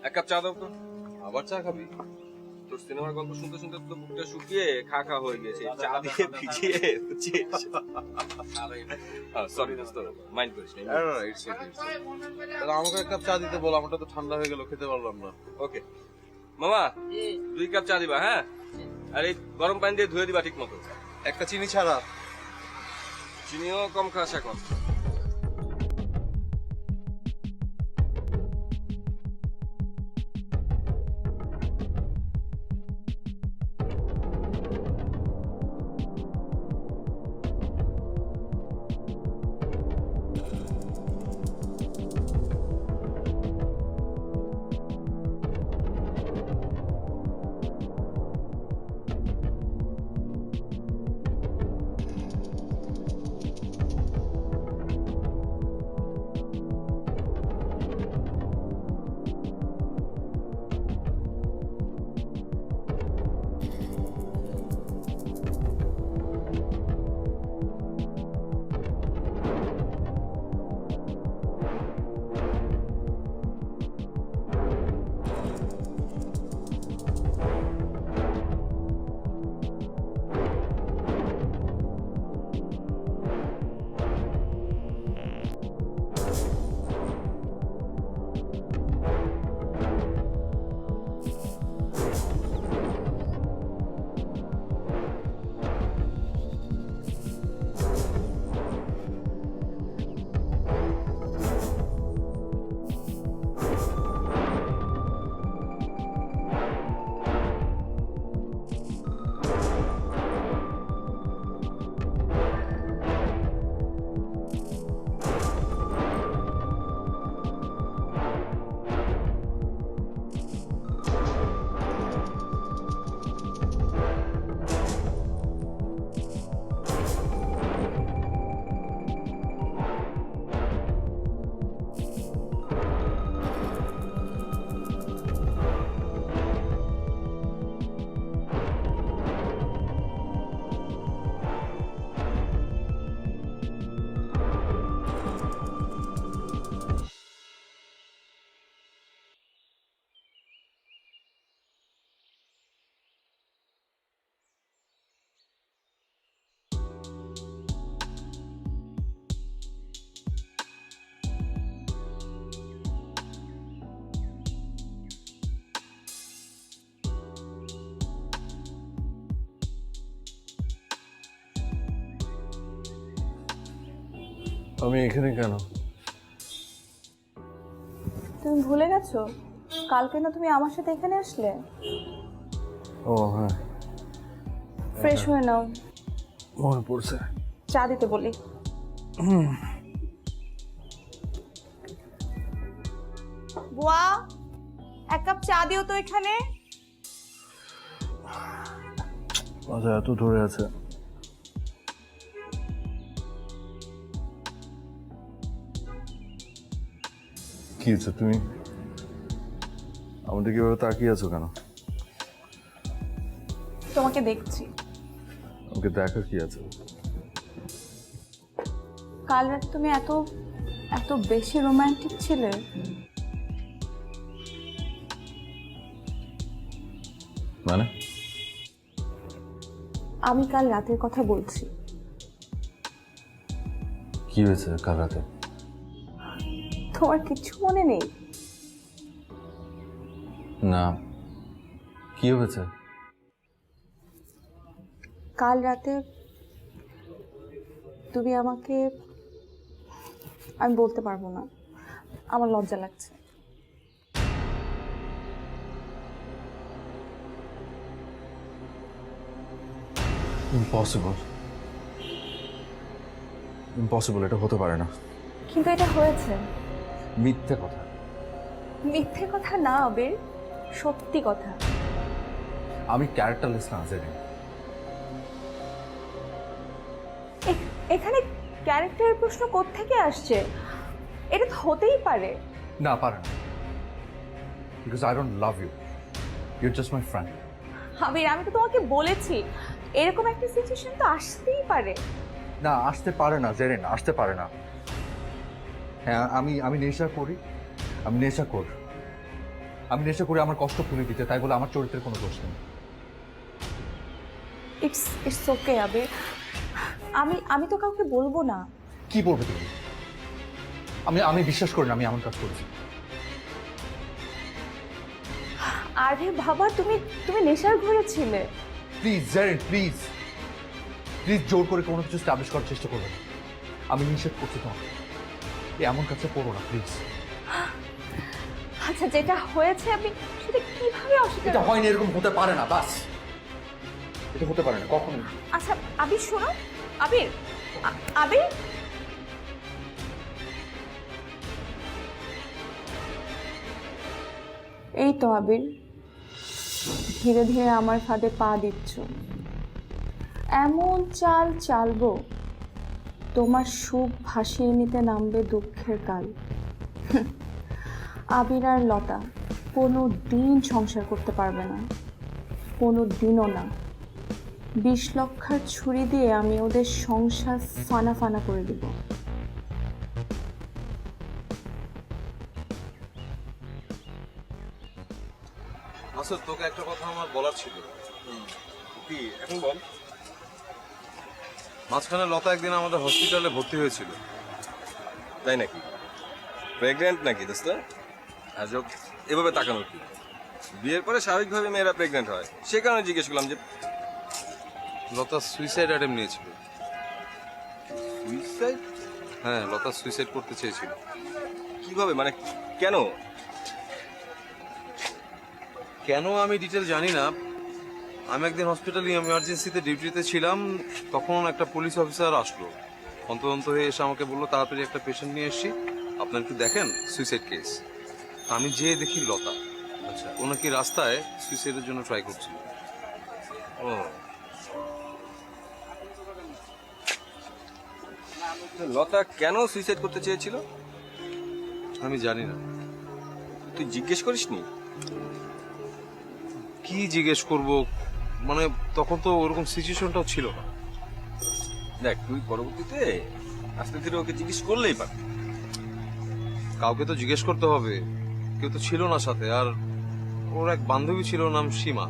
এক কাপ চা দাও তো। আবার চা খাবি? তোর সিনেমার গল্প শুনতে শুনতে তো বুকটা শুকিয়ে খা খা হয়ে গেছে, চা দিয়ে ভিজিয়ে। সরি দোস্ত, মাইন্ড করিস না। তাহলে আমাকে এক কাপ চা দিতে বল, আমারটা তো ঠান্ডা হয়ে গেল, খেতে পারলাম না। ওকে মামা, 2 কাপ চা দিবা, হ্যাঁ? আর এই গরম পানি দিয়ে ধুয়ে দিবা ঠিক মতো, একটা চিনি ছাড়া। চিনিও কম খাস এখন। আমি এখানে কেন? তুমি ভুলে গেছো কালকে না তুমি আমার সাথে এখানে আসলে? ও হ্যাঁ, ফ্রেশ হয়ে নাও, মনে পড়ছে। চা দিতে বলি। বুয়া, এক কাপ চা দিও তো এখানে। আচ্ছা, এত ধরে আছে। কি হচ্ছে? তুমি আমাদের কিভাবে তাকিয়ে আছো কেন? তোমাকে দেখছি। আমাকে দেখার কি আছে? কাল রাতে তুমি এত এত বেশি রোমান্টিক ছিলে। মানে? আমি কাল রাতের কথা বলছি। কি হয়েছে কাল রাতে? তোমার কিছু মনে নেই? না, কি হয়েছে? কাল রাতে তুমি আমাকে, আমি বলতে পারবো না, আমার লজ্জা লাগছে। ইম্পসিবল, ইম্পসিবল, এটা হতে পারে না। কিন্তু এটা হয়েছে। মিথ্যে কথা। মিথ্যে কথা না আবির, সত্যি কথা। আমি ক্যারেক্টারলেস না জেনে। এখানে ক্যারেক্টারের প্রশ্ন কোত্থেকে আসছে? এটা তো হতেই পারে। না, পারে না, because I don't love you, you just my friend. Abir, আমি তো তোমাকে বলেছি এরকম একটা সিচুয়েশন তো আসতেই পারে। না, আসতে পারে না জেরিন, আসতে পারে না। হ্যাঁ, আমি নেশা করি, আমি নেশা করি আমার কষ্ট ভুলে দিতে, তাই বলে আমার চরিত্রের কোনো দোষ নেই। ইটস ওকে আবির, আমি তো কাউকে বলবো না। কি বলবে তুমি? আমি বিশ্বাস করি না আমি এমন কাজ করেছি। আরে বাবা, তুমি নেশার ঘরে ছিলে। প্লিজ জেরিন, প্লিজ জোর করে কোনো কিছু স্টাবলিশ করার চেষ্টা করবে না। আমি নিষেধ করছি তোমাকে, এমন কাছে পড়ো না প্লিজ। আচ্ছা, যেটা হয়েছে আমি সেটা কিভাবে অস্বীকার? এটা হয়নি, এরকম হতে পারে না, বাস এটা হতে পারে না কখনো। আচ্ছা আবির, শোনো। আবির, আবির, এই তো আবির, ধীরে ধীরে আমার ফাঁদে পা দিচ্ছ। এমন চাল চালবো তোমার সুখ ভাসিয়ে নিতে নামবে দুঃখের কাল। আবির আর লতা কোনো দিন সংসার করতে পারবে না, কোনো দিনও না। 20 লক্ষার ছুরি দিয়ে আমি ওদের সংসার ফানা ফানা করে দিব। আচ্ছা, তোকে একটা কথা আমার বলার ছিল। কি এখন বল। মাঝখানে লতা একদিন আমাদের হসপিটালে ভর্তি হয়েছিল। তাই নাকি? প্রেগনেন্ট নাকি দোস্ত? আজব, এভাবে তাকানো কি? বিয়ের পরে স্বাভাবিকভাবে মেয়েরা প্রেগনেন্ট হয়, সে কারণে জিজ্ঞেস করলাম যে। লতা সুইসাইড অ্যাটেম্প নিয়েছিল। সুইসাইড? হ্যাঁ, লতা সুইসাইড করতে চেয়েছিল। কিভাবে, মানে কেন? কেন আমি ডিটেল জানি না। আমি একদিন হসপিটালে এমার্জেন্সিতে ডিউটিতে ছিলাম, তখন একটা পুলিশ অফিসার আসলো, অন্তন্ত হয়ে এসে আমাকে বললো তাড়াতাড়ি একটা পেশেন্ট নিয়ে এসছি, আপনার কি দেখেন সুইসাইড কেস। আমি যেয়ে দেখি লতা। আচ্ছা, ও নাকি রাস্তায় সুইসাইডের জন্য ট্রাই করছিল। ও, লতা কেন সুইসাইড করতে চেয়েছিল? আমি জানি না। তুই জিজ্ঞেস করিসনি? কি জিজ্ঞেস করব, মানে তখন তো ওরকম সিচুয়েশনটাও ছিল না। দেখ, তুই পরবর্তীতে আস্তে ধীরে ওকে জিজ্ঞেস করলেই পারবি। কাউকে তো জিজ্ঞেস করতে হবে, কেউ তো ছিল না সাথে। আর ওর এক বান্ধবী ছিল, নাম সীমা।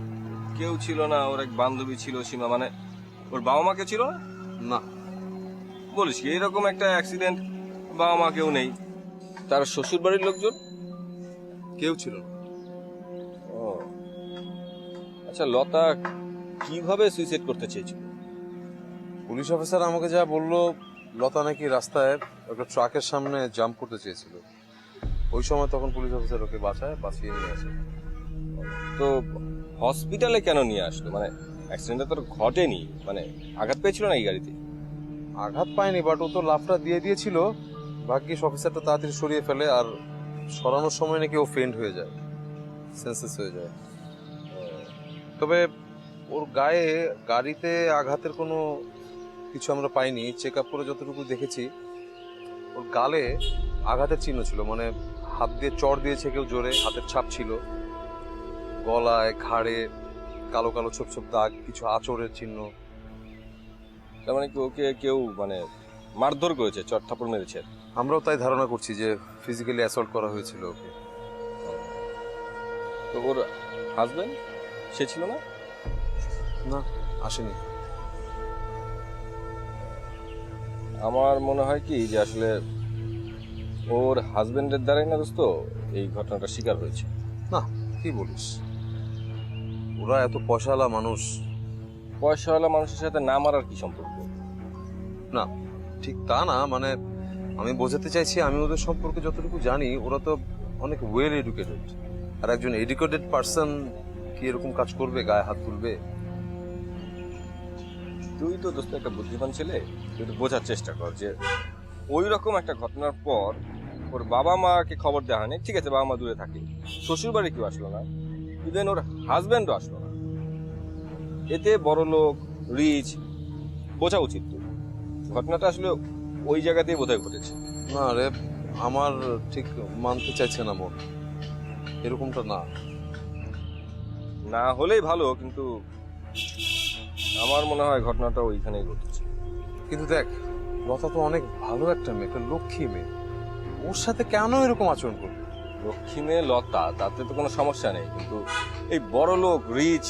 কেউ ছিল না, ওর এক বান্ধবী ছিল সীমা, মানে ওর বাবা মা কেউ ছিল না? না। বলিস কি, এরকম একটা অ্যাক্সিডেন্ট, বাবা মা কেউ নেই, তার শ্বশুর বাড়ির লোকজন কেউ ছিল না। ও আচ্ছা, লতা কিভাবে সুইসাইড করতে চেয়েছিল? পুলিশ অফিসার আমাকে যা বললো লতা নাকি রাস্তায় একটা ট্রাকের সামনে জাম্প করতে চেয়েছিল। ওই সময় তখন পুলিশ অফিসার ওকে বাঁচিয়ে নিয়ে আসে। তো হসপিটালে কেন নিয়ে আসলো? মানে অ্যাক্সিডেন্টটা তো ঘটেনি, মানে আঘাত পেয়েছিল না এই গাড়িতে? আঘাত পায়নি, বাট ও তো লাফটা দিয়ে দিয়েছিল। ভাগ্যিস অফিসারটা তাড়াতাড়ি সরিয়ে ফেলে, আর সরানোর সময় নাকি ও ফেন্ট হয়ে যায়, সেন্সলেস হয়ে যায়। তবে ওর গায়ে গাড়িতে আঘাতের কোনো কিছু আমরা পাইনি। চেক আপ করে যতটুকু দেখেছি, ওর গালে আঘাতের চিহ্ন ছিল, মানে হাত দিয়ে চড় দিয়েছে কেউ জোরে, হাতের ছাপ ছিল। গলায় ঘাড়ে কালো কালো ছোপ ছোপ দাগ, কিছু আঁচড়ের চিহ্ন। তার মানে কি ওকে কেউ মানে মারধর করেছে, চট থাপড় মেরেছে? আমরাও তাই ধারণা করছি যে ফিজিক্যালি অ্যাসল্ট করা হয়েছিল ওকে। তো ওর হাজবেন্ড সে ছিল না? না, আসেনি। আমার মনে হয় কি যে আসলে ওর হাজবেন্ডের দ্বারাই না দোস্ত এই ঘটনাটা শিকার হয়েছে। না, কি বলিস, ওরা এত পয়সাওয়ালা মানুষ। পয়সাওয়ালা মানুষের সাথে না মারার কি সম্পর্ক? না, ঠিক তা না, মানে আমি বোঝাতে চাইছি, আমি ওদের সম্পর্কে যতটুকু জানি, ওরা তো অনেক ওয়েল এডুকেটেড। আর একজন এডুকেটেড পার্সন কি এরকম কাজ করবে, গায়ে হাত তুলবে? তুই তো দোস্ত একটা বুদ্ধিমান ছেলে, তুই একটু বোঝার চেষ্টা কর যে ওই রকম একটা ঘটনার পর ওর বাবা মাকে খবর দেওয়া হয়নি। ঠিক আছে, বাবা মা দূরে থাকে, শ্বশুর বাড়ি কেউ আসলো না, ইভেন ওর হাজব্যান্ডও আসলো না। এতে বড় লোক, রিচ, বোঝা উচিত। তো ঘটনাটা আসলে ওই জায়গাতেই বোধহয় ঘটেছে। না রে, আমার ঠিক মানতে চাইছে না মন, এরকমটা না। না হলেই ভালো, কিন্তু আমার মনে হয় ঘটনাটা ওইখানেই ঘটেছে। কিন্তু দেখ, লতা তো অনেক ভালো একটা মেয়ে, একটা লক্ষ্মী মেয়ে, ওর সাথে কেন এরকম আচরণ করবে? লক্ষ্মী মেয়ে লতা, তাতে তো কোনো সমস্যা নেই, কিন্তু এই বড় লোক, রিচ,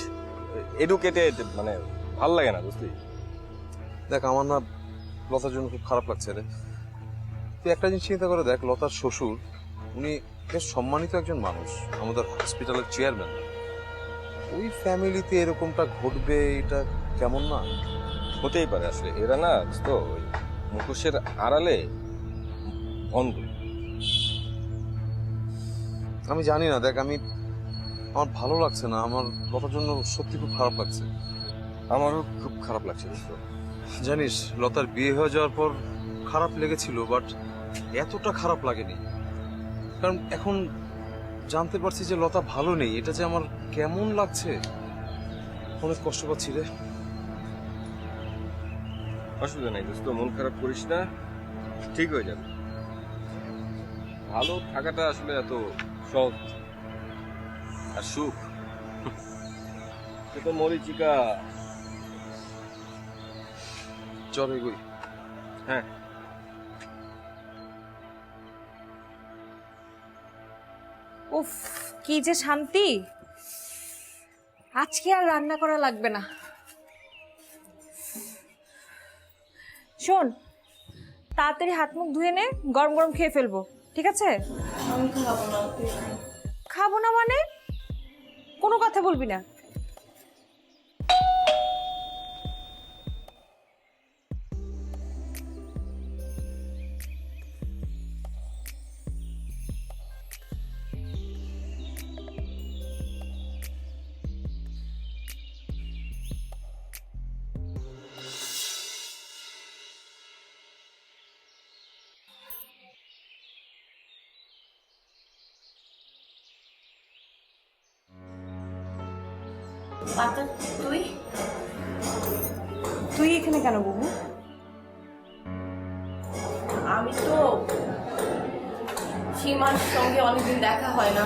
এডুকেটেড, মানে ভাল লাগে না বুঝলি? দেখ, আমার না লতার জন্য খুব খারাপ লাগছে রে। তুই একটা জিনিস চিন্তা করে দেখ, লতার শ্বশুর উনি বেশ সম্মানিত একজন মানুষ, আমাদের হসপিটালের চেয়ারম্যান। ওই ফ্যামিলিতে এরকমটা ঘটবে, এটা কেমন না? হতেই পারে। আসলে এরা না তো ওই মুখোশের আড়ালে অন্ধ। আমি জানি না, দেখ আমার ভালো লাগছে না, আমার লতার জন্য সত্যি খুব খারাপ লাগছে। আমারও খুব খারাপ লাগছে দোস্ত। জানিস, লতার বিয়ে হয়ে যাওয়ার পর খারাপ লেগেছিল, বাট এতটা খারাপ লাগেনি। কারণ এখন জানতে পারছি যে লতা ভালো নেই, এটা যে আমার কেমন লাগছে, অনেক কষ্ট পাচ্ছি রে। অসুবিধা নেই দোস্ত, মন খারাপ করিস না, ঠিক হয়ে যাবে। ভালো থাকাটা আসলে এত সহজ, আর সুখ সে তো মরিচিকা। চল এগোই। হ্যাঁ, উফ, কি যে শান্তি! আজকে আর রান্না করা লাগবে না। শোন, তাড়াতাড়ি হাত মুখ ধুয়ে নে, গরম গরম খেয়ে ফেলবো, ঠিক আছে? আমি খাবো না। খাবো না মানে? কোনো কথা বলবি না। পাতা, তুই তুই এখানে কেন বাবু? আমি তো সীমার সঙ্গে অনেকদিন দেখা হয় না,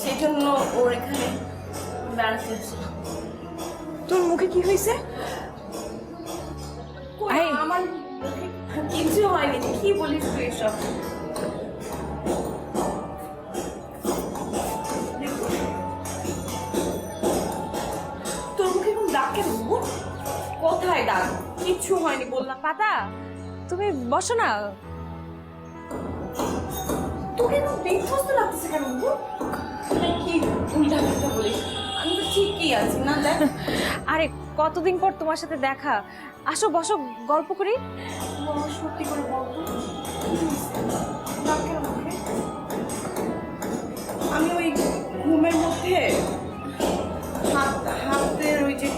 সেজন্য ওর এখানে বেড়াতে আসলাম। তোর মুখে কি হয়েছে? আমার কিছু হয়নি, কি বলিস তুই এসব? তোর মুখে কোন দাগ কেন? কোথায় দাগ? কিচ্ছু হয়নি বললাম। পাতা, তুমি বসো না। তোকে এরকম বিধ্বস্ত লাগতেছে কেন? কি উল্টা পাল্টা বলিস? আমি তো ঠিকই আছি না, দেখ। আরে কতদিন পর তোমার সাথে দেখা, আসো বসো, গল্প করি। আমার সত্যি করে বলতো কি হয়েছে? রাগ কেন মুখে? আমি ওই ঘুমের মধ্যে হাতের ওই যে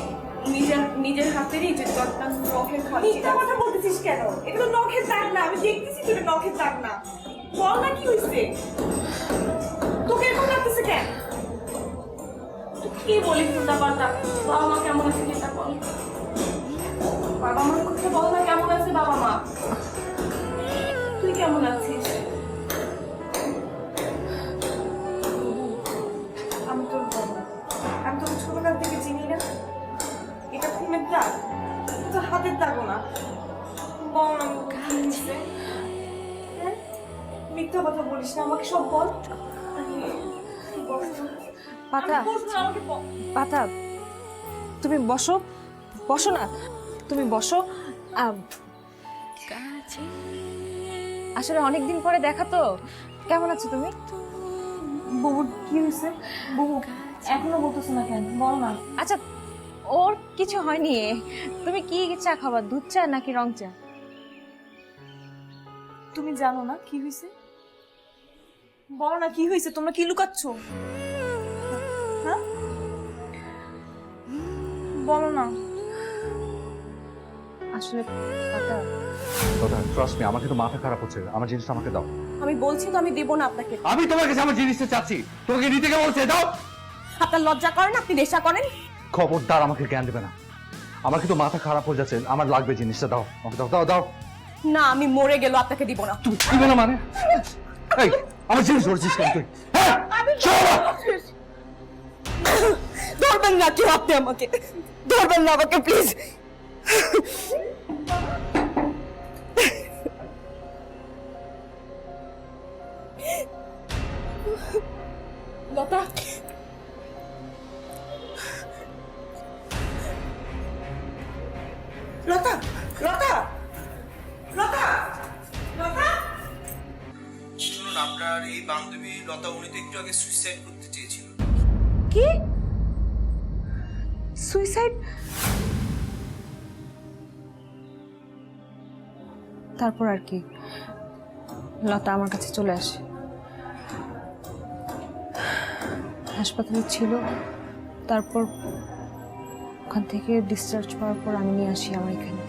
নিজের হাতেরই যে চটটা নখের খাচ্ছি। মিথ্যা কথা বলতেছিস কেন? এটা তো নখের দাগ না, আমি দেখতেছি তোর নখের দাগ না। বল না কি হয়েছে? তোকে এরকম লাগতেছে কেন? তুই কি বলিস উল্টা পাল্টা? বাবা মা কেমন আছে সেটা বল। বাবা মার কথা বল না, কেমন আছে বাবা মা? তুই কেমন আছিস? আমি তোর বাবা, আমি তোর ছোটকাল থেকে চিনি না। এটা ঘুমের দাগ, তোর হাতের দাগও না। বল না মিথ্যা কথা বলিস না, আমাকে সব বল। পাতা পাতা তুমি বসো, বসো না, তুমি বসো। আসলে অনেকদিন পরে দেখা তো, কেমন আছো তুমি? বুবুর কি হয়েছে? বুবু এখনো বলতেছো না কেন? বল না। আচ্ছা, ওর কিছু হয়নি। তুমি কি চা খাবার, দুধ চা নাকি রং চা? তুমি জানো না কি হয়েছে? বলো না কি হয়েছে? তোমরা কি লুকাচ্ছ? হ্যাঁ বলো না। আসলে পাতা ট্রাস্ট মি, আমাকে তো মাথা খারাপ হচ্ছে, আমার জিনিসটা আমাকে দাও। আমি বলছি তো আমি দেবো না আপনাকে। আমি তোমার কাছে আমার জিনিসটা চাচ্ছি, তোমাকে নিতে কে বলছে? দাও। আপনার লজ্জা করেন? আপনি নেশা করেন? খবরদার আমাকে জ্ঞান দেবে না, আমার কিন্তু মাথা খারাপ হয়ে যাচ্ছে, আমার লাগবে জিনিসটা, দাও আমাকে, দাও দাও দাও। না, আমি মরে গেল আপনাকে দিব না। তুমি দিবে না মানে? এই আমার জিনিস ধরছিস কেন তুই? হ্যাঁ চলো। ধরবেন না কেউ, আপনি আমাকে ধরবেন না, আমাকে প্লিজ। লতা, লতা, লতা, লতা, লতা। শুনুন, আপনার এই বান্ধবী লতা, উনি তো একটু আগে সুইসাইড করতে চেয়েছিল। কি সুইসাইড? তারপর আর কি, লতা আমার কাছে চলে আসে, হাসপাতালে ছিল, তারপর ওখান থেকে ডিসচার্জ পাওয়ার পর আমি নিয়ে আসি আমার এখানে।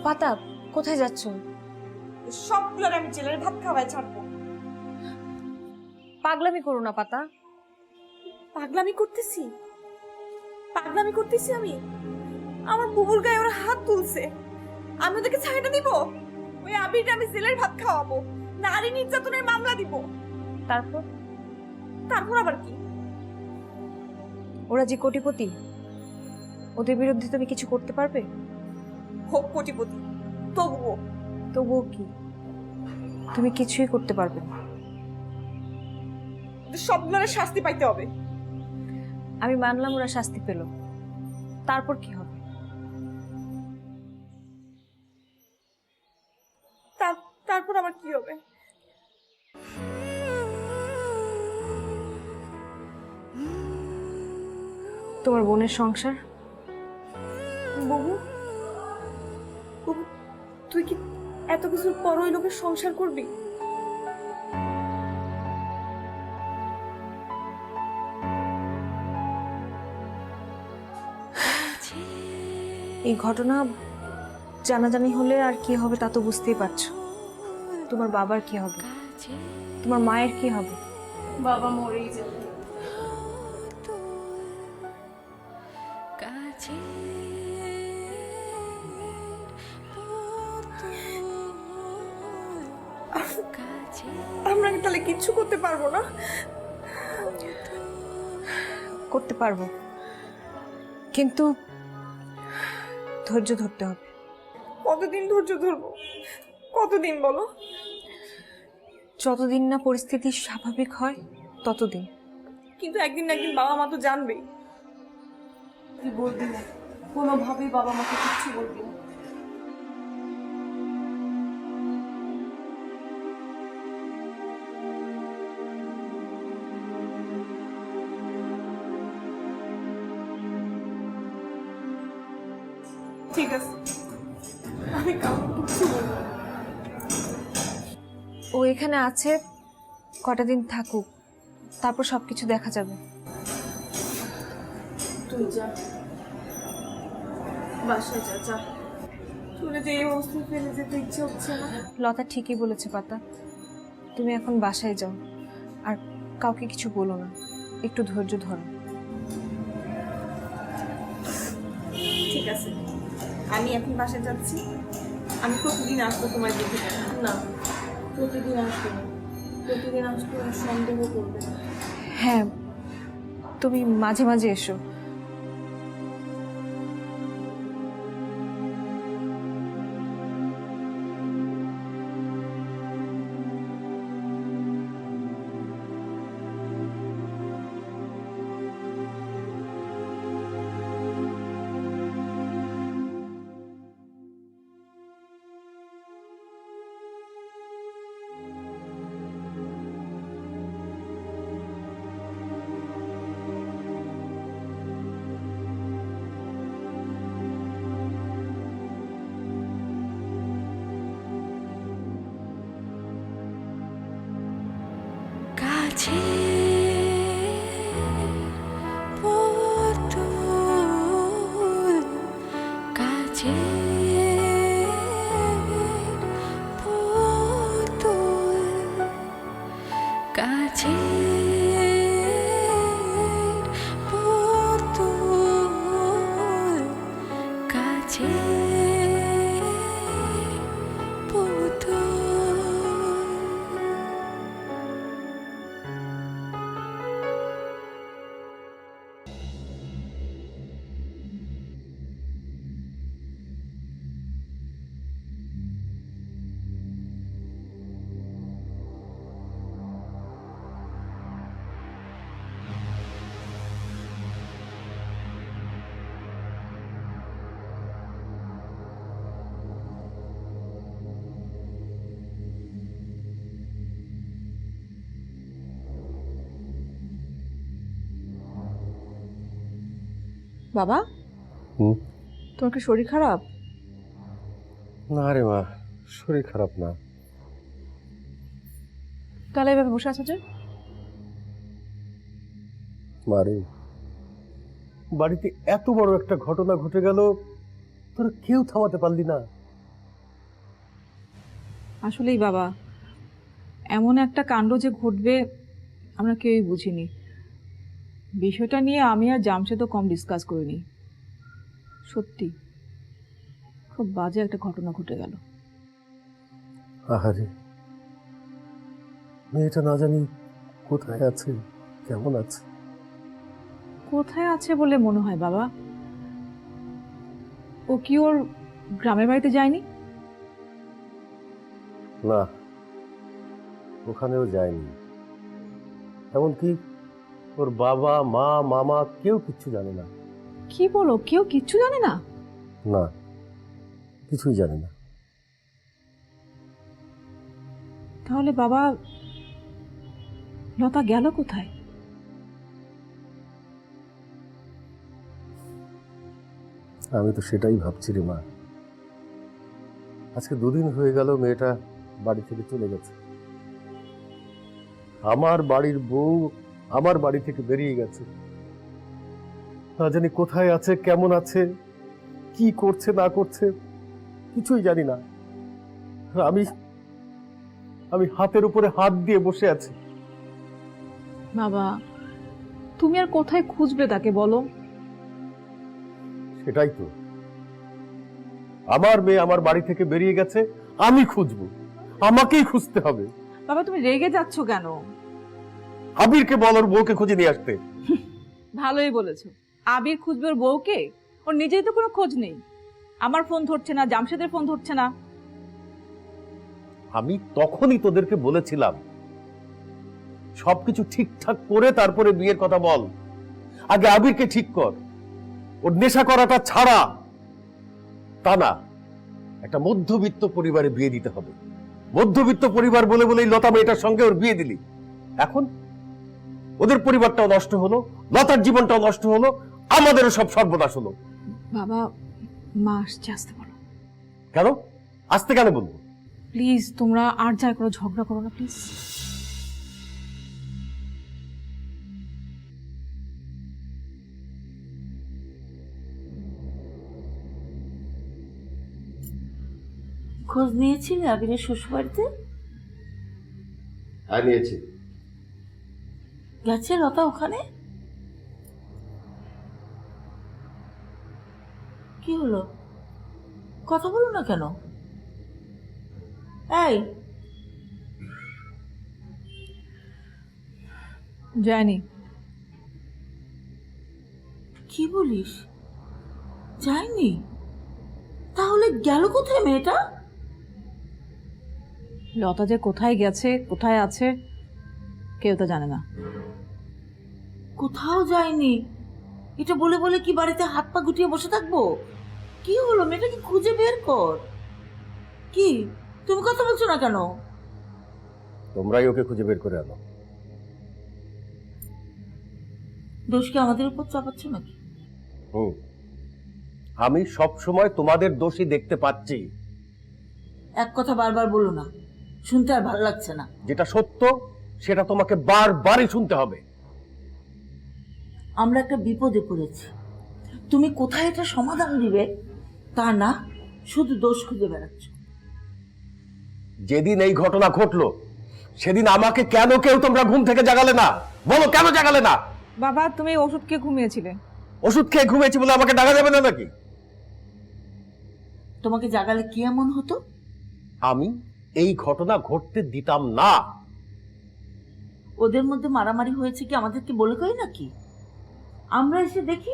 পাতা, কোথায় যাচ্ছ? সবগুলোর আমি জেলের ভাত খাওয়াই ছাড়বো। পাগলামি করো না পাতা। পাগলামি করতেছি? পাগলামি করতেছি আমি? আমার বুবুর গায়ে ওরা হাত তুলছে, আমি ওদেরকে ছাইটা দিব? ওই আবিরটা আমি জেলের ভাত খাওয়াবো, নারী নির্যাতনের মামলা দিব। তারপর? তারপর আবার কি? ওরা যে কোটিপতি, ওদের বিরুদ্ধে তুমি কিছু করতে পারবে? হোক কোটিপতি, তবুও কি তুমি কিছুই করতে পারবে না? সবগুলোর শাস্তি পাইতে হবে। আমি মানলাম ওরা শাস্তি পেল, তারপর কি হবে? তারপর আবার কি হবে? তোমার বোনের সংসার। বহু, তুই কি এত কিছুর পর ওই লোকের সংসার করবি? এই ঘটনা জানাজানি হলে আর কি হবে তা তো বুঝতেই পারছো। তোমার বাবার কি হবে, তোমার মায়ের কি হবে? বাবা মরেই যাবে। আমরা কি তাহলে কিচ্ছু করতে পারবো না? করতে পারবো, কিন্তু ধৈর্য ধরতে হবে। কতদিন ধৈর্য ধরবো? কতদিন বলো? যতদিন না পরিস্থিতি স্বাভাবিক হয় ততদিন। কিন্তু একদিন না একদিন বাবা মা তো জানবেই। তুই বলবি না, কোনোভাবেই বাবা মাকে কিচ্ছু বলবি না। ঠিক আছে, আমি কাউকে কিচ্ছু বলবো না। ও এখানে আছে, কটা দিন থাকুক, তারপর সবকিছু দেখা যাবে। তুই যা, বাসায় যা, যা। চলে যে এই অবস্থায় ফেলে যেতে ইচ্ছে হচ্ছে না। লতা ঠিকই বলেছে পাতা, তুমি এখন বাসায় যাও, আর কাউকে কিছু বলো না, একটু ধৈর্য ধরো। ঠিক আছে, আমি এখন বাসায় যাচ্ছি। আমি প্রতিদিন আসবো তোমার দিকে। না, প্রতিদিন আসবো না, প্রতিদিন আসবো সন্দেহ করবে। হ্যাঁ, তুমি মাঝে মাঝে এসো। কাছে পুতুল, কাছে পুতুল, কাছে পুতুল, কাছে পুতুল। বাবা, তোমার কি শরীর খারাপ? না রে মা, শরীর খারাপ না। তাহলে এভাবে বসে আছো যে? মারে, বাড়িতে এত বড় একটা ঘটনা ঘটে গেল, তোরা কেউ থামাতে পারলি না। আসলেই বাবা, এমন একটা কাণ্ড যে ঘটবে আমরা কেউই বুঝিনি। বিষয়টা নিয়ে আমি আর জামশেদও কম ডিসকাস করিনি। সত্যি খুব বাজে একটা ঘটনা ঘটে গেল। আহারে, মেয়েটা না জানি কোথায় আছে, কেমন আছে। কোথায় আছে বলে মনে হয় বাবা? ও কি ওর গ্রামের বাড়িতে যায়নি? না, ওখানেও যায়নি। এমনকি ওর বাবা, মা, মামা কেউ কিচ্ছু জানে না। কি বলো, কেউ কিচ্ছু জানে না? না, কিছুই জানে না। তাহলে বাবা, লতা গেল কোথায়? আমি তো সেটাই ভাবছি রে মা। আজকে 2 দিন হয়ে গেল মেয়েটা বাড়ি থেকে চলে গেছে। আমার বাড়ির বউ আমার বাড়ি থেকে বেরিয়ে গেছে। না জানি কোথায় আছে, কেমন আছে, কি করছে না করছে, কিছুই জানি না। আমি আমি হাতের উপরে হাত দিয়ে বসে আছি। বাবা, তুমি আর কোথায় খুঁজবে তাকে বলো? সেটাই তো, আমার মেয়ে আমার বাড়ি থেকে বেরিয়ে গেছে, আমি খুঁজবো, আমাকেই খুঁজতে হবে। বাবা তুমি রেগে যাচ্ছ কেন? আবিরকে বল ওর বউকে খুঁজে নিয়ে আসতে। ভালোই বলেছো, আবির খুঁজবে ওর বউকে? ওর নিজেই তো কোনো খোঁজ নেই। আমার ফোন ধরছে না, জামশেদের ফোন ধরছে না। আমি তখনই তোদেরকে বলেছিলাম সবকিছু ঠিকঠাক করে তারপরে বিয়ের কথা বল। আগে আবিরকে ঠিক কর, ওর নেশা করাটা ছাড়া। তা না, একটা মধ্যবিত্ত পরিবারে বিয়ে দিতে হবে। মধ্যবিত্ত পরিবার বলে বলেই লতা মেয়েটার সঙ্গে ওর বিয়ে দিলি। এখন ওদের পরিবারটাও নষ্ট হলো, লতার জীবনটাও নষ্ট হলো, আমাদেরও সব সর্বনাশ হলো। বাবা, মা আসছে, আসতে বলো। কেন আসতে কেন বলবো? প্লিজ তোমরা আর যা করো ঝগড়া করো না প্লিজ। খোঁজ নিয়েছিলে আবিরের শ্বশুরবাড়িতে? হ্যাঁ নিয়েছি। গেছে লতা ওখানে? কি হলো, কথা বলো না কেন? এই যায়নি। কি বলিস, যায়নি? তাহলে গেল কোথায় মেয়েটা? লতা যে কোথায় গেছে, কোথায় আছে, কেউ তো জানে না। কোথাও যায়নি এটা বলে বলে কি বাড়িতে হাত পা গুটিয়ে বসে থাকবো? কি হলো, মেয়েটাকে খুঁজে বের কর। কি তুমি কথা বলছো না কেন? তোমরাই ওকে খুঁজে বের করে আনো। দোষ কি আমাদের উপর চাপাচ্ছ নাকি? আমি সব সময় তোমাদের দোষী দেখতে পাচ্ছি। এক কথা বারবার বলো না, শুনতে আর ভালো লাগছে না। যেটা সত্য সেটা তোমাকে বারবারই শুনতে হবে। আমরা একটা বিপদে পড়েছি, তুমি কোথায় এটা সমাধান দিবে তা না, শুধু দোষ খুঁজে বেড়াচ্ছ। যেদিন এই ঘটনা ঘটলো সেদিন আমাকে কেন কেউ তোমরা ঘুম থেকে জাগালে না? বলো কেন জাগালে না? বাবা, তুমি ওষুধ খেয়ে ঘুমিয়েছিলে। ওষুধ খেয়ে ঘুমিয়েছি বলে আমাকে ডাকা যাবে না নাকি? তোমাকে জাগালে কি এমন হতো? আমি এই ঘটনা ঘটতে দিতাম না। ওদের মধ্যে মারামারি হয়েছে কি আমাদেরকে বলে কই নাকি? আমরা এসে দেখি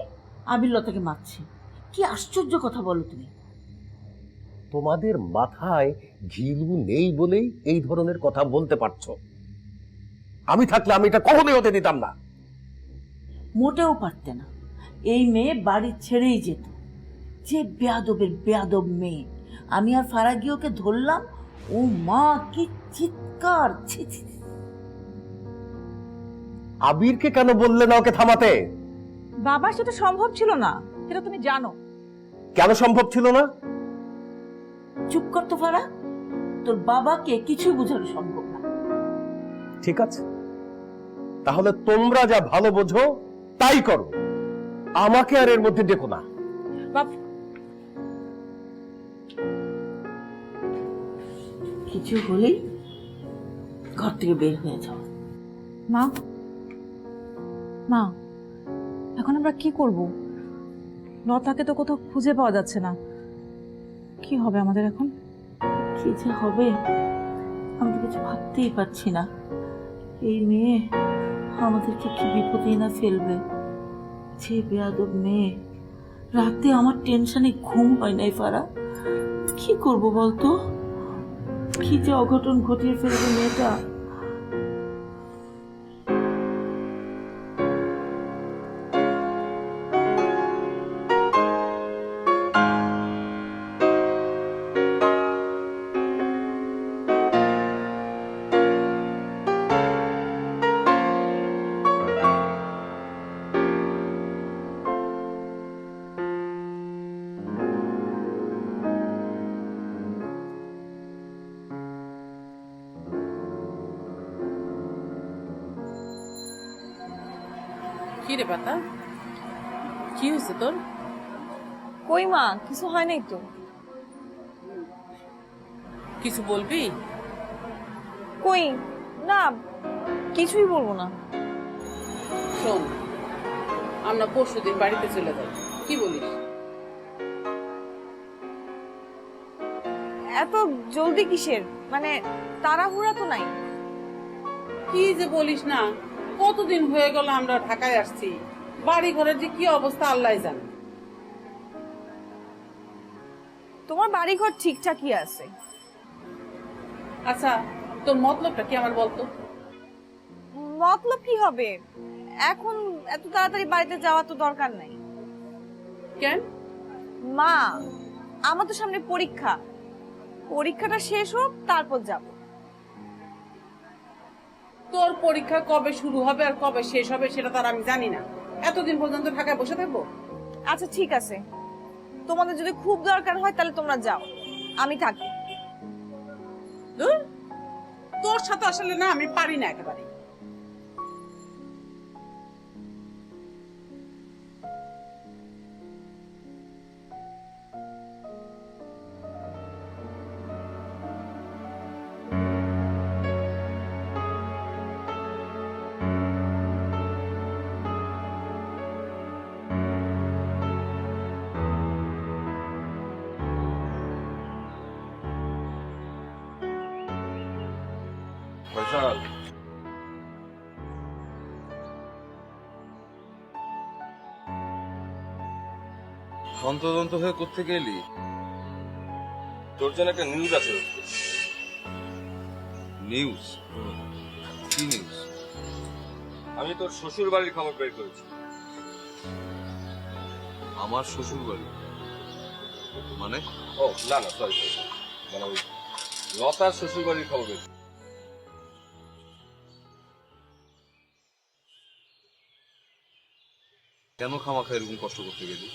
আবির লতাকে মারছে। কি আশ্চর্য কথা বলো তুমি। তোমাদের মাথায় ঘিলু নেই বলেই এই ধরনের কথা বলতে পারছো। আমি থাকলে আমি এটা কখনোই হতে দিতাম না। মোটেও পারতে না। এই মেয়ে বাড়ি ছেড়েই যেত। যে বেয়াদবের বেয়াদব মেয়ে। আমি আর ফারাগি ওকে ধরলাম, ও মা কি চিৎকার! ছি ছি। আবিরকে কেন বললে না ওকে থামাতে? বাবা, সেটা সম্ভব ছিল না, সেটা তুমি জানো। কেন সম্ভব ছিল না? চুপ কর তো ফারা, তোর বাবাকে কিছু বোঝানো সম্ভব না। ঠিক আছে, তাহলে তোমরা যা ভালো বোঝো তাই করো, আমাকে আর এর মধ্যে ডেকো না। কিছু হলেই ঘর থেকে বের হয়ে যাও। মা, মা, এখন আমরা কি করব? লতাকে তো কোথাও খুঁজে পাওয়া যাচ্ছে না। কি হবে আমাদের এখন? কি যে হবে আমি তো কিছু ভাবতেই পারছি না। এই মেয়ে আমাদেরকে কি বিপদে না ফেলবে। যে বেয়াদব মেয়ে, রাতে আমার টেনশনে ঘুম হয় নাই ফারা। কি করব বলতো? কি যে অঘটন ঘটিয়ে ফেলবে মেয়েটা। কি রে পাতা, কি হয়েছে তোর? কই মা, কিছু হয় নাই তো। কিছু বলবি? কই না, কিছুই বলবো না। শোন, আমরা পরশুদিন বাড়িতে চলে যাই, কি বলিস? এত জলদি কিসের? মানে তাড়াহুড়া তো নাই। কি যে বলিস না, কতদিন হয়ে গেল আমরা ঢাকায় আসছি, বাড়ি ঘরের যে কি অবস্থা আল্লাহ জানে। তোমার বাড়ি ঘর ঠিকঠাকই আছে, আচ্ছা তোর মতলবটা কি আমার বলতো? মতলব কি হবে? এখন এত তাড়াতাড়ি বাড়িতে যাওয়া তো দরকার নাই। কেন? মা, আমার তো সামনে পরীক্ষা, পরীক্ষাটা শেষ হোক তারপর যাব। তোর পরীক্ষা কবে শুরু হবে আর কবে শেষ হবে সেটা তো আর আমি জানি না। এতদিন পর্যন্ত ঢাকায় বসে থাকবো? আচ্ছা ঠিক আছে, তোমাদের যদি খুব দরকার হয় তাহলে তোমরা যাও, আমি থাকি। ধুর, তোর সাথে আসলে না আমি পারি না একেবারে। ফয়সাল, হন্তদন্ত হয়ে কোত্থেকে এলি? তোর জন্য একটা নিউজ আছে। নিউজ? কি নিউজ? আমি তোর শ্বশুর বাড়ির খবর বের করেছি। আমার শ্বশুর বাড়ি? মানে? ও না না, সরি সরি, মানে ওই লতার শ্বশুর বাড়ির খবর বের। কেন খামাখা এরকম কষ্ট করতে গেলি?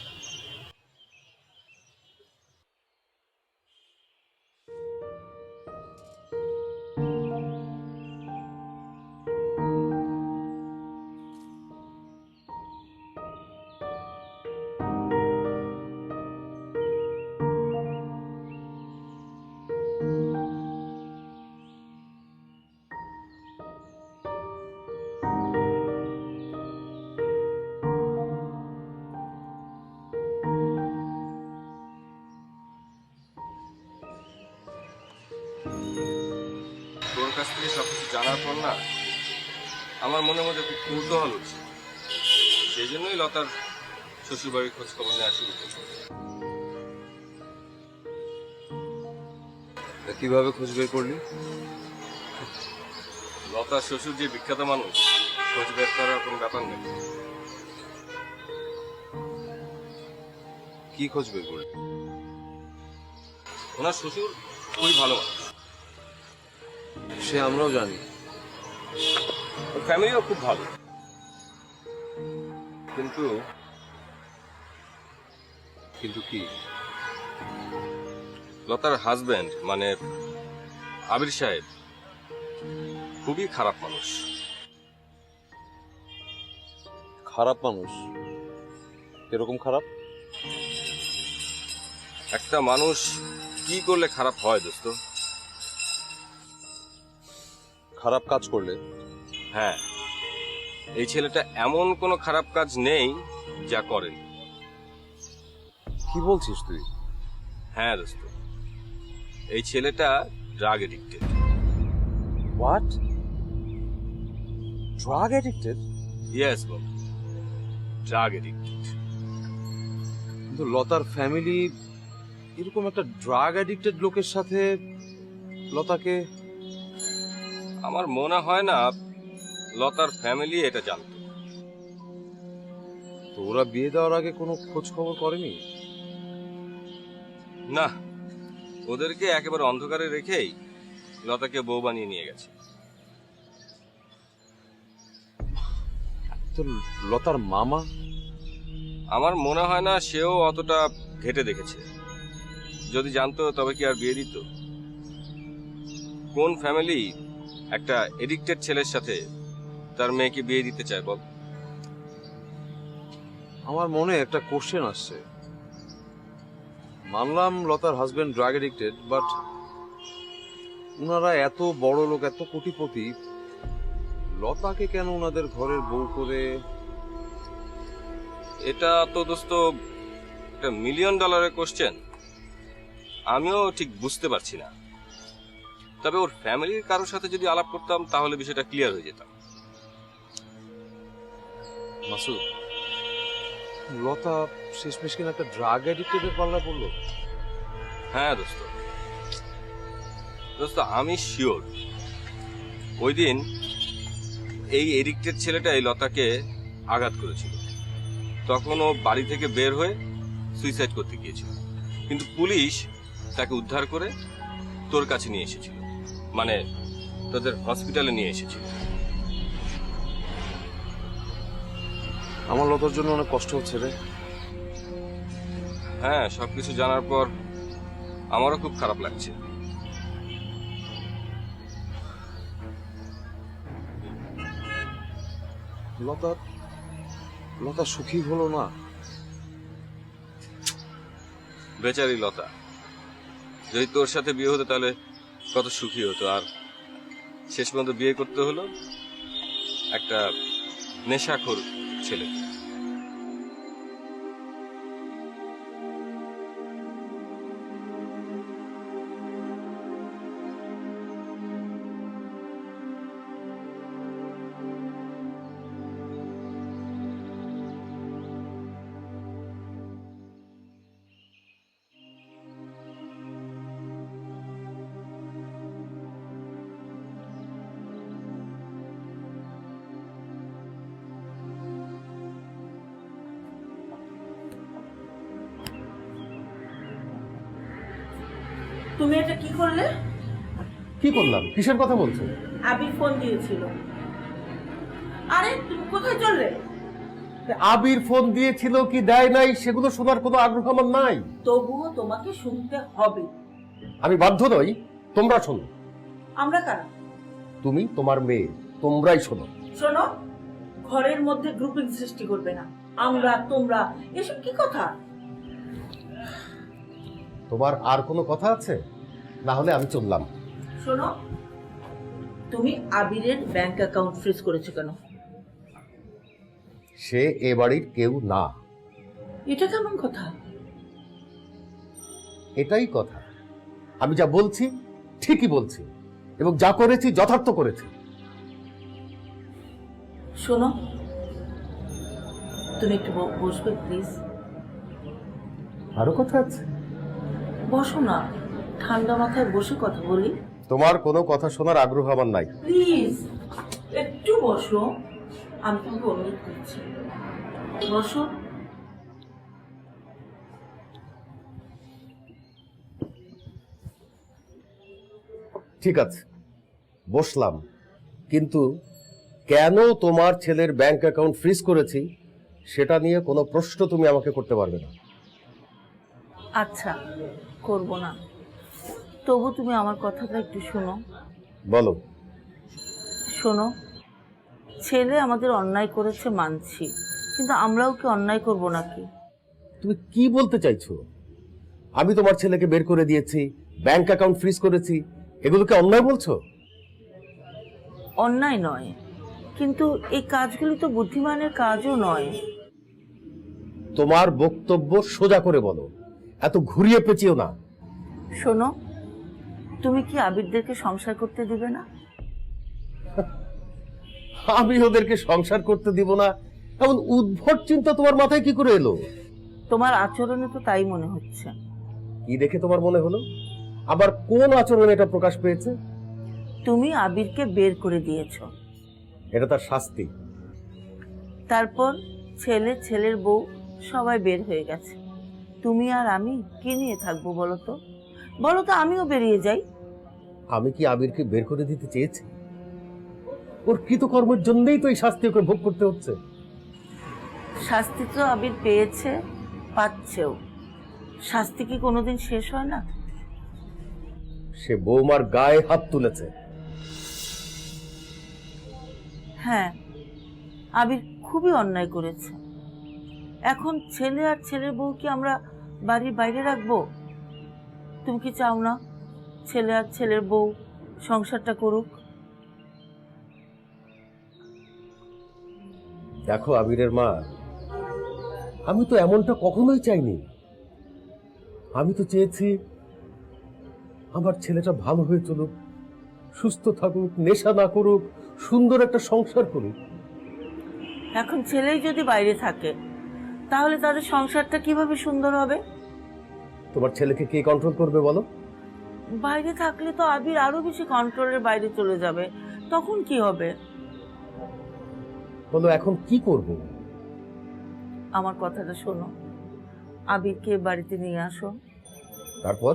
তোর কাছ থেকে সবকিছু জানার পর না আমার মনের মধ্যে একটু কৌতূহল হচ্ছে, সেই জন্যই লতার শ্বশুর বাড়ির খোঁজ খবর নেওয়া শুরু করছি। কিভাবে খোঁজ বের করলি? লতার শ্বশুর যে বিখ্যাত মানুষ, খোঁজ বের করার কোনো ব্যাপার নেই। কি খোঁজ বের করলি? ওনার শ্বশুর খুবই ভালো মানুষ, সে আমরাও জানি। ওর ফ্যামিলিও খুব ভালো, কিন্তু কিন্তু কি? লতার হাজবেন্ড মানে আবির সাহেব খুবই খারাপ মানুষ। খারাপ মানুষ? এরকম খারাপ? একটা মানুষ কি করলে খারাপ হয় দোস্ত? খারাপ কাজ করলে? হ্যাঁ, এই ছেলেটা এমন কোনো খারাপ কাজ নেই যা করেন। কি বলছিস তুই? হ্যাঁ দোস্ত, এই ছেলেটা drug addicted. What? Drug addicted? Yes ball, drug addicted. কিন্তু লতার ফ্যামিলি এরকম একটা ড্রাগ এডিক্টেড লোকের সাথে লতাকে... আমার মনে হয় না লতার ফ্যামিলি এটা জানত। তো ওরা বিয়ে দেওয়ার আগে কোনো খোঁজ খবর করেনি? না, ওদেরকে একেবারে অন্ধকারে রেখেই লতাকে বউ বানিয়ে নিয়ে গেছে। তো লতার মামা? আমার মনে হয় না সেও অতটা ঘেটে দেখেছে। যদি জানতো তবে কি আর বিয়ে দিত? কোন ফ্যামিলি একটা এডিক্টেড ছেলের সাথে তার মেয়েকে বিয়ে দিতে চায় বল? আমার মনে একটা কোশ্চেন আসছে। মানলাম লতার হাজবেন্ড ড্রাগ এডিক্টেড, বাট উনারা এত বড় লোক, এত কোটিপতি, লতাকে কেন ওনাদের ঘরের বউ করে? এটা তো দোস্ত একটা $1 মিলিয়ন কোশ্চেন। আমিও ঠিক বুঝতে পারছি না। তবে ওর ফ্যামিলির কারোর সাথে যদি আলাপ করতাম তাহলে বিষয়টা ক্লিয়ার হয়ে যেত। মাসুদ, লতা শেষমেশ কিনা একটা ড্রাগ এডিক্টেডের পাল্লা পড়লো? হ্যাঁ দোস্ত, দোস্ত আমি শিওর ওই দিন এই এডিক্টেড ছেলেটা এই লতাকে আঘাত করেছিল, তখন ও বাড়ি থেকে বের হয়ে সুইসাইড করতে গিয়েছিল, কিন্তু পুলিশ তাকে উদ্ধার করে তোর কাছে নিয়ে এসেছিল, মানে তোদের হসপিটালে নিয়ে এসেছিল। আমার লতার জন্য অনেক কষ্ট হচ্ছে রে। হ্যাঁ, সবকিছু জানার পর আমারও খুব খারাপ লাগছে। লতা সুখী হলো না। বেচারি লতা, যদি তোর সাথে বিয়ে হতো তাহলে কত সুখী হতো, আর শেষ পর্যন্ত বিয়ে করতে হলো একটা নেশাখোর ছেলে। তুমি এটা কি করলে? কি করলাম? কিসের কথা বলছো? আবির ফোন দিয়েছিল। আরে তুমি কোথায় চললে? আবির ফোন দিয়েছিল কি দেয় নাই সেগুলো শোনার কোনো আগ্রহ আমার নাই। তবুও তোমাকে শুনতে হবে। আমি বাধ্য নই, তোমরা শোনো। আমরা কারা? তুমি, তোমার মেয়ে, তোমরাই শোনো। শোনো, ঘরের মধ্যে গ্রুপিং সৃষ্টি করবে না। আমরা তোমরা এসব কি কথা? তোমার আর কোনো কথা আছে? না হলে আমি চললাম। শোনো, তুমি আবিরের ব্যাংক অ্যাকাউন্ট ফ্রিজ করেছো কেন? সে এ বাড়ির কেউ না। এটা কেমন কথা? এটাই কথা। আমি যা বলছি ঠিকই বলছি, এবং যা করেছি যথার্থ করেছি। শোনো, তুমি একটু বসবে প্লিজ? আরো কথা আছে? বসো না, ঠান্ডা মাথায় বসে কথা বলি। তোমার কোনো কথা শোনার আগ্রহ আমার নাই। প্লিজ একটু বসো, আমি তোমাকে অনুরোধ করছি, বসো। ঠিক আছে, বসলাম, কিন্তু কেন তোমার ছেলের ব্যাংক অ্যাকাউন্ট ফ্রিজ করেছি সেটা নিয়ে কোনো প্রশ্ন তুমি আমাকে করতে পারবে না। আচ্ছা, করব না, তবু তুমি আমার কথাটা একটু শোনো। বলো। শোনো, ছেলে আমাদের অন্যায় করেছে মানছি, কিন্তু আমরাও কি অন্যায় করব নাকি? তুমি কি বলতে চাইছো? আমি তোমার ছেলেকে বের করে দিয়েছি, ব্যাংক অ্যাকাউন্ট ফ্রিজ করেছি, এগুলোকে অন্যায় বলছো? অন্যায় নয়, কিন্তু এই কাজগুলি তো বুদ্ধিমানের কাজও নয়। তোমার বক্তব্য সোজা করে বলো, এত ঘুরিয়ে পেঁচিও না। শোনো, তুমি কি আবিরদেরকে সংসার করতে দিবে না? আমি ওদেরকে সংসার করতে দিব না এমন উদ্ভট চিন্তা তোমার মাথায় কি করে এলো? তোমার আচরণে তো তাই মনে হচ্ছে। কি দেখে তোমার মনে হলো? আবার কোন আচরণে এটা প্রকাশ পেয়েছে? তুমি আবিরকে বের করে দিয়েছো, এটা তার শাস্তি। তারপর ছেলে, ছেলের বউ সবাই বের হয়ে গেছে। তুমি আর আমি কি নিয়ে থাকবো বলো তো? বলো তো, আমিও বেরিয়ে যাই। আমি কি আবিরকে বের করে দিতে চেয়েছি? ওর কৃতকর্মের জন্যই তো এই শাস্তি ওকে ভোগ করতে হচ্ছে। শাস্তি তো আবির পেয়েছে, পাচ্ছেও। শাস্তি কি কোনোদিন শেষ হয় না? সে বৌমার গায়ে হাত তুলেছে। হ্যাঁ, আবির খুবই অন্যায় করেছে। এখন ছেলে আর ছেলের বউ কি আমরা বাড়ির বাইরে রাখবো? তুমি কি চাও না ছেলে আর ছেলের বউ সংসারটা করুক? দেখো আবিরের মা, আমি তো এমনটা কখনোই চাইনি। আমি তো চেয়েছি আমার ছেলেটা ভালো হয়ে চলুক, সুস্থ থাকুক, নেশা না করুক, সুন্দর একটা সংসার করুক। এখন ছেলেই যদি বাইরে থাকে তাহলে তাদের সংসারটা কিভাবে সুন্দর হবে? তোমার ছেলেকে কে কন্ট্রোল করবে বলো? বাইরে থাকলে তো আবির আরো বেশি কন্ট্রোলের বাইরে চলে যাবে, তখন কি হবে? বলো এখন কি করব? আমার কথাটা শোনো, আবিরকে বাড়িতে নিয়ে আসো, তারপর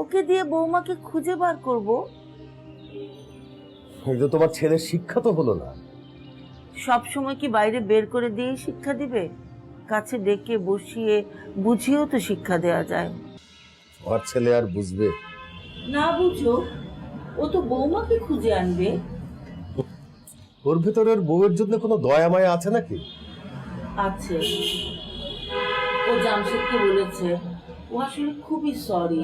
ওকে দিয়ে বৌমাকে খুঁজে বার করব। কিন্তু তোমার ছেলের শিক্ষা তো হলো না। সব সময় কি বাইরে বের করে দিয়ে শিক্ষা দিবে? কাছে ডেকে বসিয়ে বুঝিয়েও তো শিক্ষা দেওয়া যায়। আমার ছেলে আর বুঝবে না বুঝো, ও তো বৌমাকে খুঁজে আনবে। ওর ভিতরের বউয়ের জন্য কোনো দয়া মায়া আছে নাকি? আছে, ও জামশেদকে বলেছে ও আসলে খুবই সরি,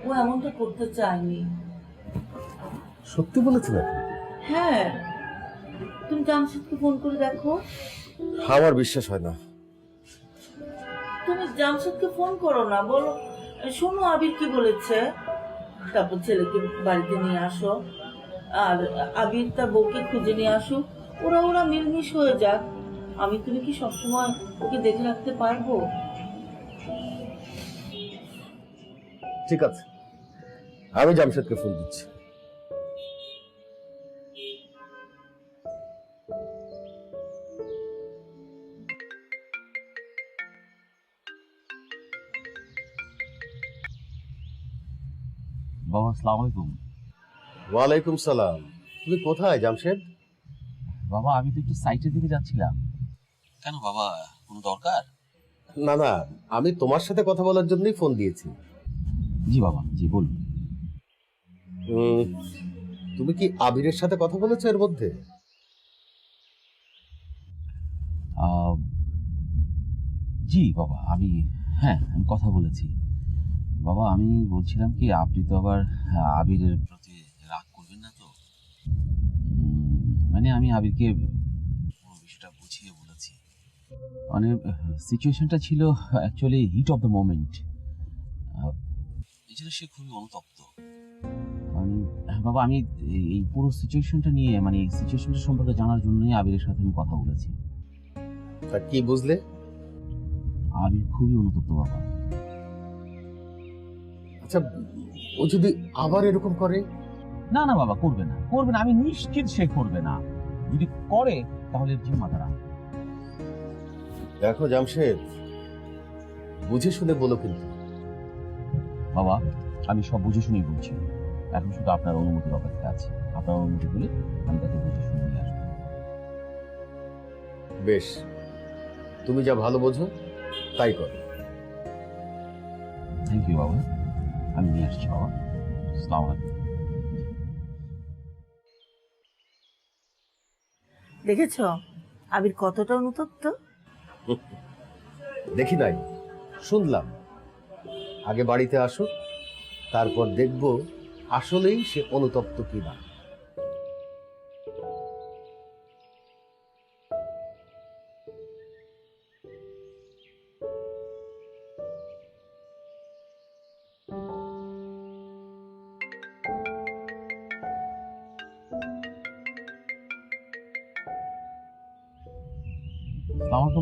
ও এমনটা করতে চায়নি। সত্যি বলেছে নাকি? হ্যাঁ, তুমি জামশেদকে ফোন করে দেখো। আমার বিশ্বাস হয় না। তুমি জামশেদকে ফোন করো না, বলো শোনো আবির কি বলেছে, তারপর ছেলেকে বাড়িতে নিয়ে আসো, আর আবির তার বউকে খুঁজে নিয়ে আসো, ওরা মিলমিশ হয়ে যাক। আমি তুমি কি সবসময় ওকে দেখে রাখতে পারবো? ঠিক আছে, আমি জামশেদকে ফোন দিচ্ছি। বাবা আসসালামু আলাইকুম। ওয়ালাইকুম সালাম। তুমি কোথায় জামশেদ? বাবা আমি তো একটু সাইটের দিকে যাচ্ছিলাম। কেন বাবা, কোনো দরকার? না না, আমি তোমার সাথে কথা বলার জন্যই ফোন দিয়েছি। জি বাবা, জি বলুন। তুমি কি আবিরের সাথে কথা বলেছো এর মধ্যে? জি বাবা, আমি কথা বলেছি। বাবা আমি বলছিলাম কি, আপনি তো আবার আবিরের প্রতি রাগ করবেন না তো? মানে আমি আবিরকে পুরো বিষয়টা বুঝিয়ে বলেছি। মানে সিচুয়েশনটা ছিল actually heat of the moment, এছাড়া সে খুবই অনুতপ্ত। মানে বাবা আমি এই পুরো সিচুয়েশনটা নিয়ে, মানে এই সিচুয়েশনটা সম্পর্কে জানার জন্যই আবিরের সাথে আমি কথা বলেছি। তা কি বুঝলে? আবির খুবই অনুতপ্ত বাবা। আচ্ছা, ও যদি আবার এরকম করে? না না বাবা, করবে না, আমি নিশ্চিত সে করবে না। যদি করে তাহলে জিম্মাদার আমি। দেখো জামশেদ, বুঝে শুনে বলো কিন্তু। বাবা আমি সব বুঝে শুনেই বলছি, এখন শুধু আপনার অনুমতির অপেক্ষা আছে। আপনার অনুমতি হলে আমি তাকে বুঝে শুনে নিয়ে আসবো। বেশ, তুমি যা ভালো বোঝো তাই করো। থ্যাংক ইউ বাবা, আমি নিয়ে আসছি বাবা। আসসালামু আলাইকুম। দেখেছ আবির কতটা অনুতপ্ত? দেখি নাই, শুনলাম। আগে বাড়িতে আসো, তারপর দেখব আসলেই সে অনুতপ্ত কিনা।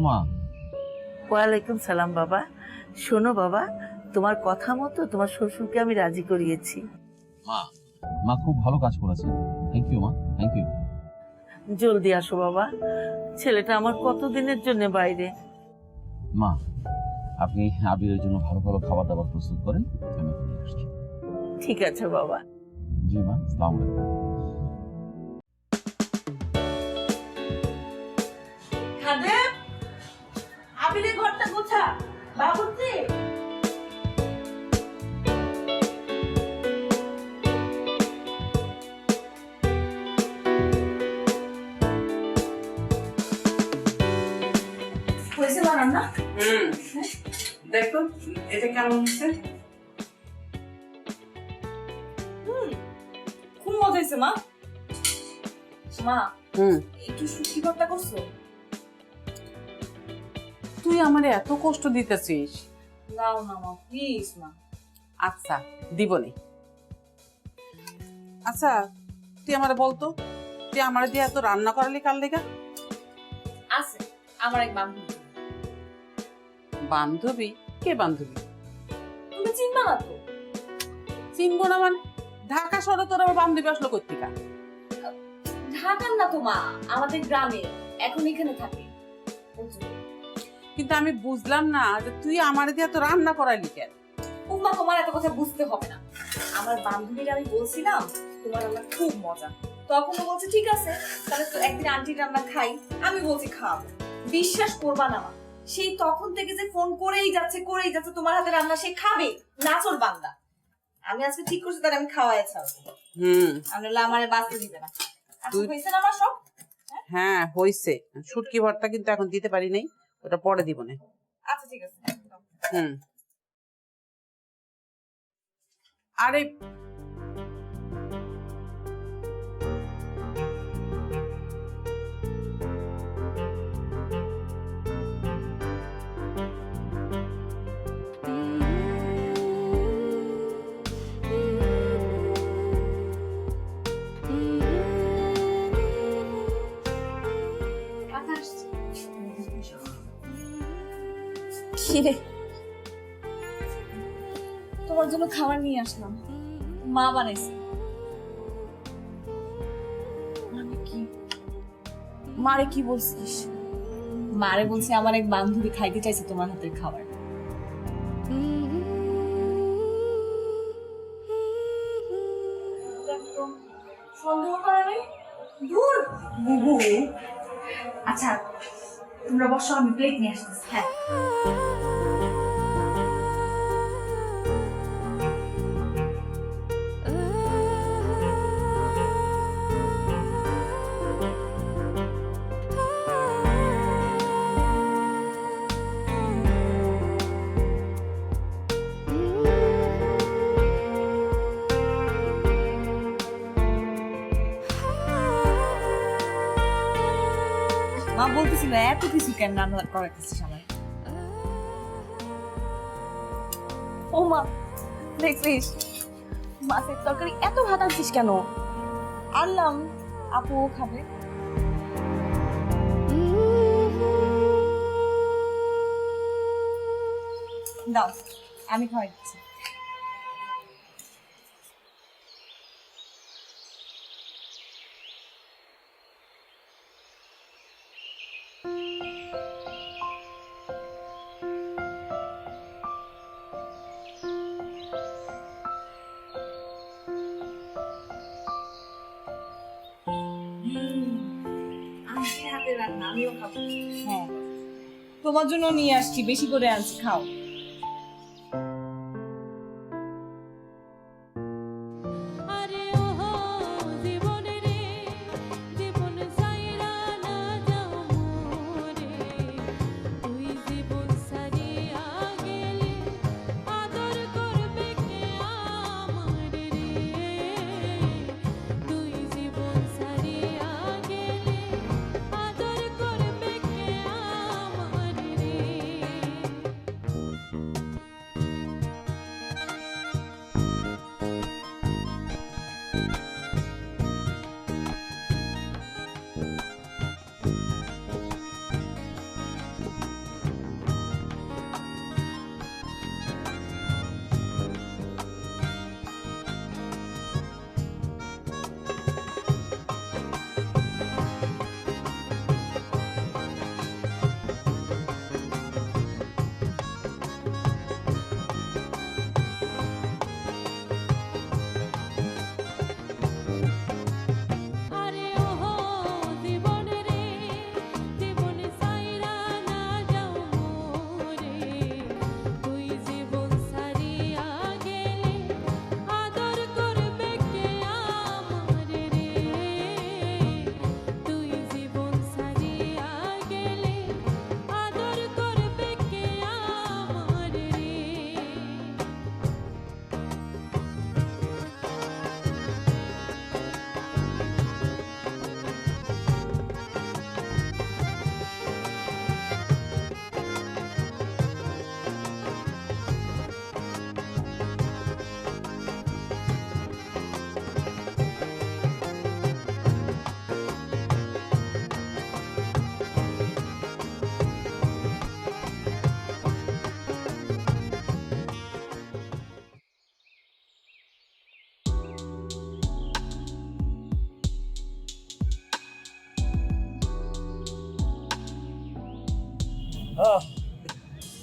মা। ওয়ালাইকুম সালাম বাবা। শোনো বাবা, তোমার কথা মতো তোমার শ্বশুরকে আমি রাজি করিয়েছি। মা খুব ভালো কাজ করেছেন, থ্যাংক ইউ মা, থ্যাংক ইউ। জলদি আসো বাবা, ছেলেটা আমার কতদিনের জন্য বাইরে। মা আপনি আবিরের জন্য ভালো ভালো খাবার দাবার প্রস্তুত করেন, আমি নিয়ে আসছি। ঠিক আছে বাবা। জি মা, আসসালামু আলাইকুম। খাদেম, আবিরের ঘরটা গোছা। বাবুর্চি, হয়েছে না রান্না? দেখো এটা কেমন হয়েছে? খুব মজা হয়েছে মা। মা একটু শুটকি ভর্তা করছো? তুই আমারে এত কষ্ট দিতেছিস। নাও না মা, প্লিজ মা। আচ্ছা দিবনি। আচ্ছা তুই আমারে বলতো, তুই আমারে দিয়ে এত রান্না করালি কার লেগা? আছে আমার এক বান্ধবী। বান্ধবী? কে বান্ধবী? তুমি চিনবা না তো? চিনবো না মানে ঢাকা শহরে তোর আবার বান্ধবী আসলো কোথেকে? ঢাকার না তো মা, আমাদের গ্রামে, এখন এখানে থাকে। কিন্তু আমি বুঝলাম না যে তুই আমার দিয়ে এত রান্না করাইলি কেন? উম্মা তোমার এত কথা বুঝতে হবে না। আমার বান্ধবীরা আমি বলছিলাম তোমার রান্না খুব মজা, তখন ও বলছে ঠিক আছে তাহলে তো একদিন আন্টির রান্না খাই। আমি বলছি খাও, বিশ্বাস করবা না মা, সেই তখন থেকে যে ফোন করেই যাচ্ছে তোমার হাতে রান্না সে খাবে, নাচর বান্দা। আমি আজকে ঠিক করছি তাহলে আমি খাওয়াই ছাড়বো। আমি আমারে বাঁচতে দিবে না। আচ্ছা হয়েছে না আমার সব? হ্যাঁ হইছে, শুটকি ভর্তা কিন্তু এখন দিতে পারি নাই, ওটা পরে দিব না। আচ্ছা ঠিক আছে। আরে কিরে, তোমার জন্য খাবার নিয়ে আসলাম, মা বানাইছে। মানে কি? মারে কি বলছিস? মারে বলছি আমার এক বান্ধবী খাইতে চাইছে তোমার হাতের খাবার। সন্দেহ করে নাই? দূর বুবু। আচ্ছা তোমরা বসো, আমি প্লেট নিয়ে আসতেছি। হ্যাঁ মা বলতেছিল এত কিছু কেন রান্না করাইতেছিস আমার? ও মা দেখছিস মাছের তরকারি এত ভাত আনছিস কেন? আনলাম আপু খাবে। দাও আমি খাওয়াই দিচ্ছি। হ্যাঁ তোমার জন্য নিয়ে আসছি, বেশি করে আনছি, খাও।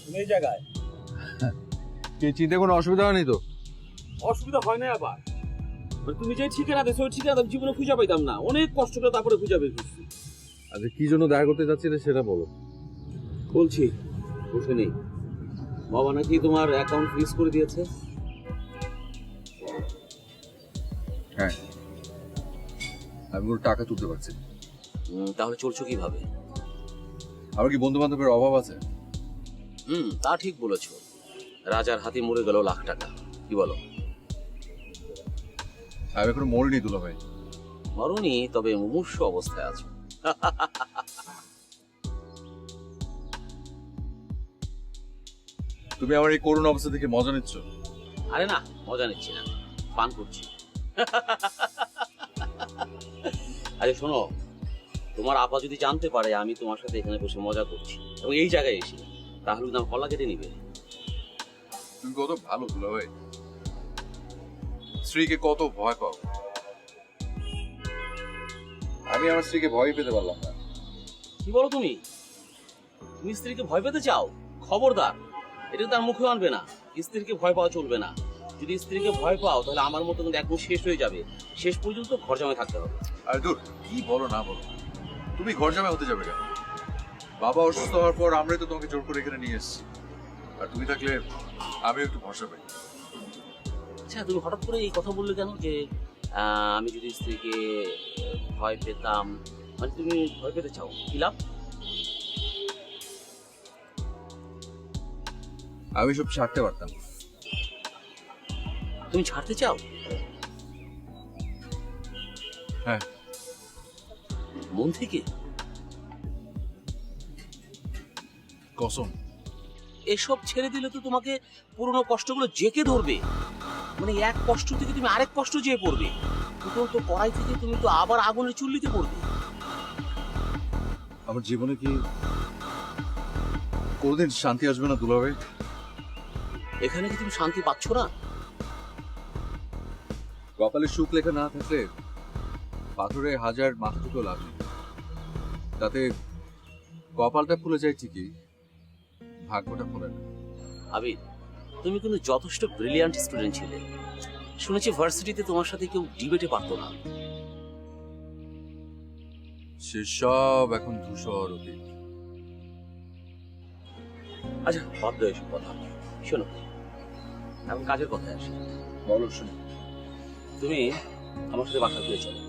তুমি এই জায়গায় কি চিন্তা কোনো অসুবিধা হয়নি তো? অসুবিধা হয় না আবার তুমি যে ঠিকানা দেছো ওই ঠিকানা আমি জীবনে খুঁজে পাইতাম না, অনেক কষ্ট করে তারপরে খুঁজে বের করছি। আচ্ছা কি জন্য দেখা করতে চাচ্ছিলে সেটা বলো। বলছি বসে নেই, বাবা নাকি তোমার অ্যাকাউন্ট ফ্রিজ করে দিয়েছে। হ্যাঁ, আমি কোনো টাকা তুলতে পারছি না। তাহলে চলছো কিভাবে? আমার কি বন্ধু বান্ধবের অভাব আছে? তা ঠিক বলেছো। রাজার হাতে মরে গেল লাখ টাকা, কি বলো? আমি এখনো মরিনি দুলা ভাই। মরনি, তবে মুমূর্ষ অবস্থায় আছো। তুমি আমার এই করুণ অবস্থা থেকে মজা নিচ্ছ? আরে না, মজা নিচ্ছি না, পান করছি। আরে শোনো, তোমার আপা যদি জানতে পারে আমি তোমার সাথে এখানে বসে মজা করছি এবং এই জায়গায় এসে, তাহলে কিন্তু আমার গলা কেটে নিবে। তুমি কত ভালো দুলা ভাই, স্ত্রীকে কত ভয় পাও। আমি আমার স্ত্রীকে ভয় পেতে পারলাম না। কি বলো তুমি? তুমি স্ত্রীকে ভয় পেতে চাও? খবরদার, এটা তার মুখে আনবে না। স্ত্রীকে ভয় পাওয়া চলবে না। যদি স্ত্রীকে ভয় পাও তাহলে আমার মতো কিন্তু একদম শেষ হয়ে যাবে। শেষ পর্যন্ত ঘর জামাই থাকতে হবে। আরে দূর, কি বলো না বলো, তুমি ঘর জামাই হতে যাবে কেন? বাবা অসুস্থ হওয়ার পর আমরাই তো তোমাকে জোর করে এখানে নিয়ে এসেছি, আর তুমি থাকলে আমি একটু ভরসা পাই। আচ্ছা, তুমি হঠাৎ করে এই কথা বললে কেন যে আমি যদি স্ত্রীকে ভয় পেতাম? মানে তুমি ভয় পেতে চাও, কি লাভ? আমি সব ছাড়তে পারতাম। তুমি ছাড়তে চাও? হ্যাঁ, মন থেকে? কসম। এসব ছেড়ে দিলে তো তোমাকে পুরনো কষ্টগুলো জেকে ধরবে। মানে এক কষ্ট থেকে তুমি আরেক কষ্ট যেয়ে পড়বে। তো কড়াই থেকে তুমি তো আবার আগুনের চুল্লিতে পড়বে। আমার জীবনে কি কোনোদিন শান্তি আসবে না দুলা ভাই? এখানে কি তুমি শান্তি পাচ্ছ না? কপালে সুখ লেখা না থাকলে পাথরে হাজার মাথা টুকো লাভ নেই। তাতে কপালটা ফুলে যায় ঠিকই, ভাগ্যটা ফুলে না। আবির, তুমি কিন্তু যথেষ্ট ব্রিলিয়ান্ট স্টুডেন্ট ছিলে। শুনেছি ভার্সিটিতে তোমার সাথে কেউ ডিবেটে পারতো না। সেসব এখন ধূসর অতীত। আচ্ছা, বাদ দাও এসব কথা। শোনো, এখন কাজের কথায় আসি। বলো শুনি। তুমি আমার সাথে বাসা ফিরে চলো।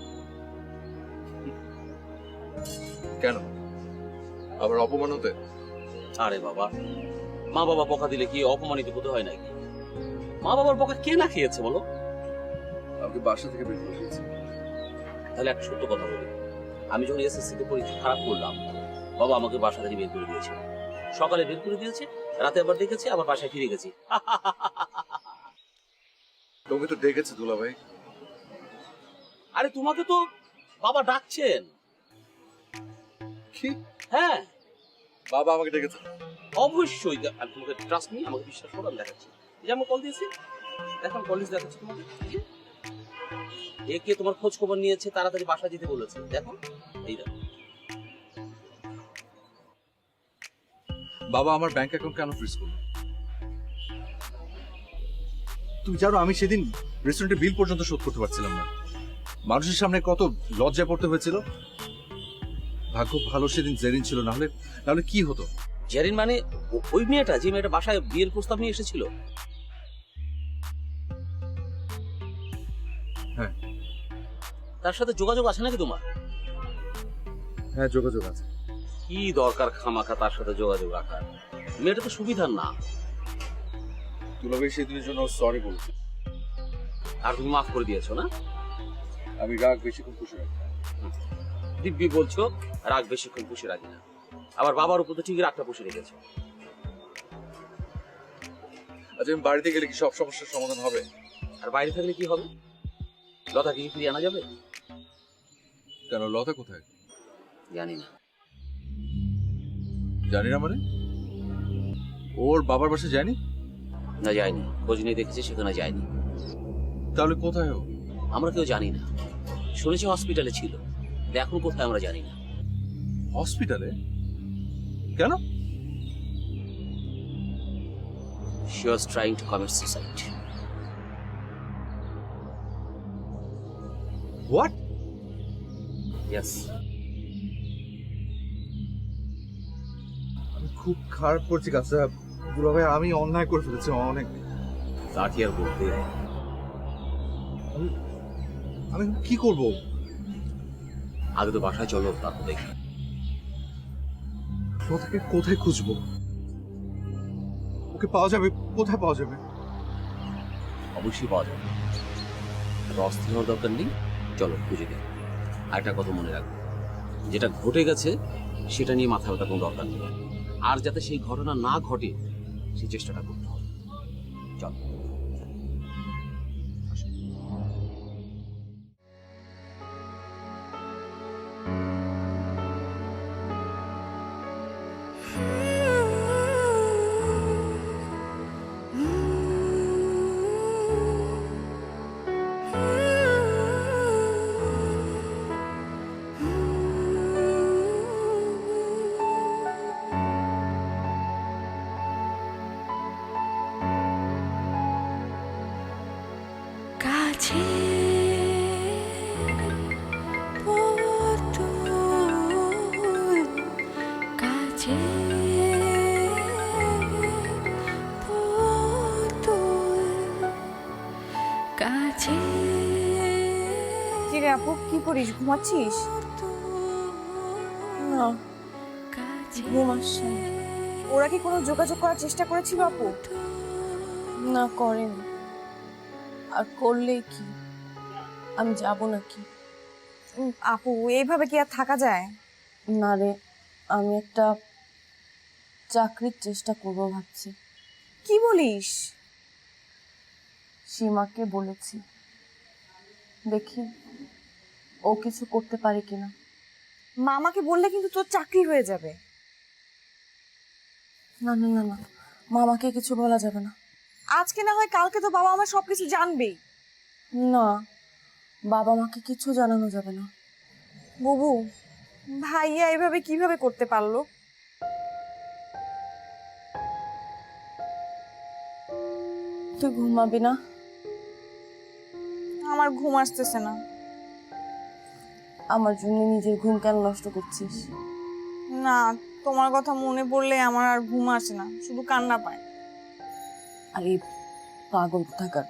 কেন, আবার অপমান হতে? আরে বাবা, মা বাবা বকা দিলে কি অপমানিত হতে হয় নাকি? মা বাবার বকা কে না খেয়েছে বলো? আমাকে বাসা থেকে বের করে দিয়েছে। তাহলে একটা সত্য কথা বলি, আমি যখন এসএসসি তে পরীক্ষা খারাপ করলাম, বাবা আমাকে বাসা থেকে বের করে দিয়েছে। সকালে বের করে দিয়েছে, রাতে আবার ডেকেছে, আবার বাসায় ফিরে গেছি। তোকে তো ডেকেছে দুলা ভাই। আরে তোমাকে তো বাবা ডাকছেন। কি? হ্যাঁ, বাবা আমাকে ডেকেছে। অবশ্যই। আমি তোমাকে ট্রাস্ট মি, আমাকে বিশ্বাস করো, আমি দেখাচ্ছি। এই যে আমি কল দিয়েছি, দেখো কলেজ দেখাচ্ছি তোমাকে। একে তোমার খোঁজ খবর নিয়েছে, তাড়াতাড়ি বাসা যেতে বলেছে। দেখো, এই দেখো। বাবা আমার ব্যাংক অ্যাকাউন্ট কেন ফ্রিজ করলো? তুমি জানো আমি সেদিন রেস্টুরেন্টের বিল পর্যন্ত শোধ করতে পারছিলাম না। মানুষের সামনে কত লজ্জায় পড়তে হয়েছিল। ভাগ্য ভালো সেদিন জেরিন ছিল, নাহলে কি হতো? জেরিন মানে ওই মেয়েটা, যে মেয়েটা বাসায় বিয়ের প্রস্তাব নিয়ে এসেছিল? হ্যাঁ। তার সাথে যোগাযোগ আছে নাকি তোমার? হ্যাঁ, যোগাযোগ আছে। কি দরকার খামাখা তার সাথে যোগাযোগ রাখার? মেয়েটা তো সুবিধার না। দুলাভাই সেদিনের জন্য সরি বলছি। আর তুমি মাফ করে দিয়েছো না? আমি রাগ বেশিক্ষণ খুশি রাখি না। দিব্যি বলছো রাগ বেশিক্ষণ পুষে রাখি না। আবার বাবার উপর তো ঠিকই রাগটা পুষে রেখেছো। আচ্ছা, আমি বাড়িতে গেলে কি সব সমস্যার সমাধান হবে? আর বাইরে থাকলে কি হবে? লতাকে কি ফিরিয়ে আনা যাবে? কেন, লতা কোথায়? জানি না। জানি না মানে? ওর বাবার বাসায় যায়নি? না, যায়নি। খোঁজ নিয়ে দেখেছি, সেখানে যায়নি। তাহলে কোথায় ও? আমরা কেউ জানি না। শুনেছি হসপিটালে ছিল, এখন কোথায় আমরা জানি না। হসপিটালে? কেন? She was trying to commit suicide. What? Yes. আমি খুব খারাপ করছি কাজটা দুলা ভাই, আমি অন্যায় করে ফেলেছি অনেক। তা কি আর বলতে? আমি কি করব? আগে তো বাসায় চলো, তারপর দেখি। লতাকে কোথায় খুঁজবো? ওকে পাওয়া যাবে? কোথায় পাওয়া যাবে? অবশ্যই পাওয়া যাবে। এত অস্থির হওয়ার দরকার নেই, চলো খুঁজে দিই। আরেকটা কথা মনে রাখবো, যেটা ঘটে গেছে সেটা নিয়ে মাথা ব্যথা কোনো দরকার নেই। আর যাতে সেই ঘটনা না ঘটে সেই চেষ্টাটা করতে হবে। চলো। কাছে পুতুল, কাছে পুতুল, কাছে। কি রে আপু, কি করিস? ঘুমাচ্ছিস? না, ঘুম আসছে না। ওরা কি কোনো যোগাযোগ করার চেষ্টা করেছিল আপু? না, করেনি। আর করলে কি আমি যাব নাকি? আপু, এইভাবে কি আর থাকা যায়? না রে, আমি একটা চাকরির চেষ্টা করবো ভাবছি। কি বলিস? সীমাকে বলেছি, দেখি ও কিছু করতে পারে কিনা। মামাকে বললে কিন্তু তোর চাকরি হয়ে যাবে। না না না না, মামাকে কিছু বলা যাবে না। আজকে না হয় কালকে তো বাবা আমার সবকিছু জানবেই। না, বাবা মাকে কিছু জানানো যাবে না। বুবু, ভাইয়া এভাবে কিভাবে করতে পারলো? তুই ঘুমাবি না? আমার ঘুম আসতেছে না। আমার জন্য নিজের ঘুম কেন নষ্ট করছিস? না, তোমার কথা মনে পড়লে আমার আর ঘুম আসে না, শুধু কান্না পায়। আরে পাগল থাকার,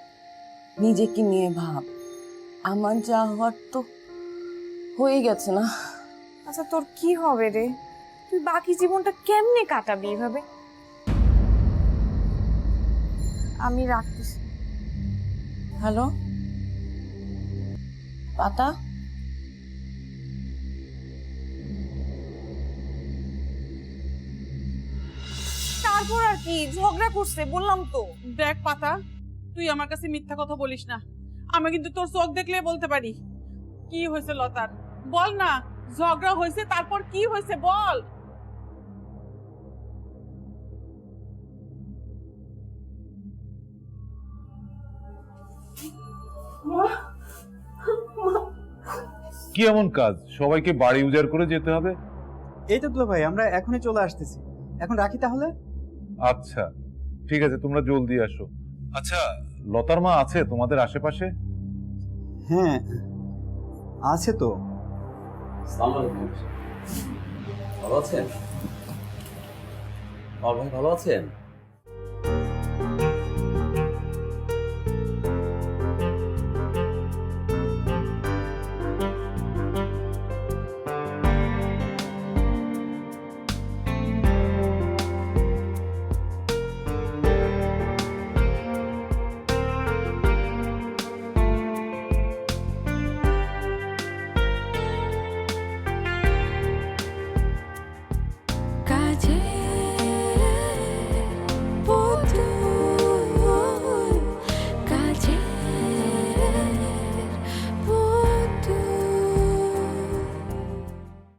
নিজেকে নিয়ে ভাব। আমার যা হওয়ার তো হয়ে গেছে না। আচ্ছা, তোর কি হবে রে? তুই বাকি জীবনটা কেমনে কাটাবি এভাবে? আমি রাখতেছি। হ্যালো পাতা, তারপর আর কি? ঝগড়া করছে বললাম তো। দেখ পাতা, তুই আমার কাছে মিথ্যা কথা বলিস না। আমি কিন্তু তোর চোখ দেখলে বলতে পারি কি হয়েছে লতার। বল না, ঝগড়া হয়েছে, তারপর কি হয়েছে বল। কি এমন কাজ সবাইকে বাড়ি উজাড় করে যেতে হবে? এই তো দুলা ভাই, আমরা এখনই চলে আসতেছি। এখন রাখি তাহলে। আচ্ছা ঠিক আছে, তোমরা জলদি আসো। আচ্ছা, লতার মা আছে তোমাদের আশেপাশে? হ্যাঁ আছে তো। ভালো আছেন? ভাই ভালো আছেন?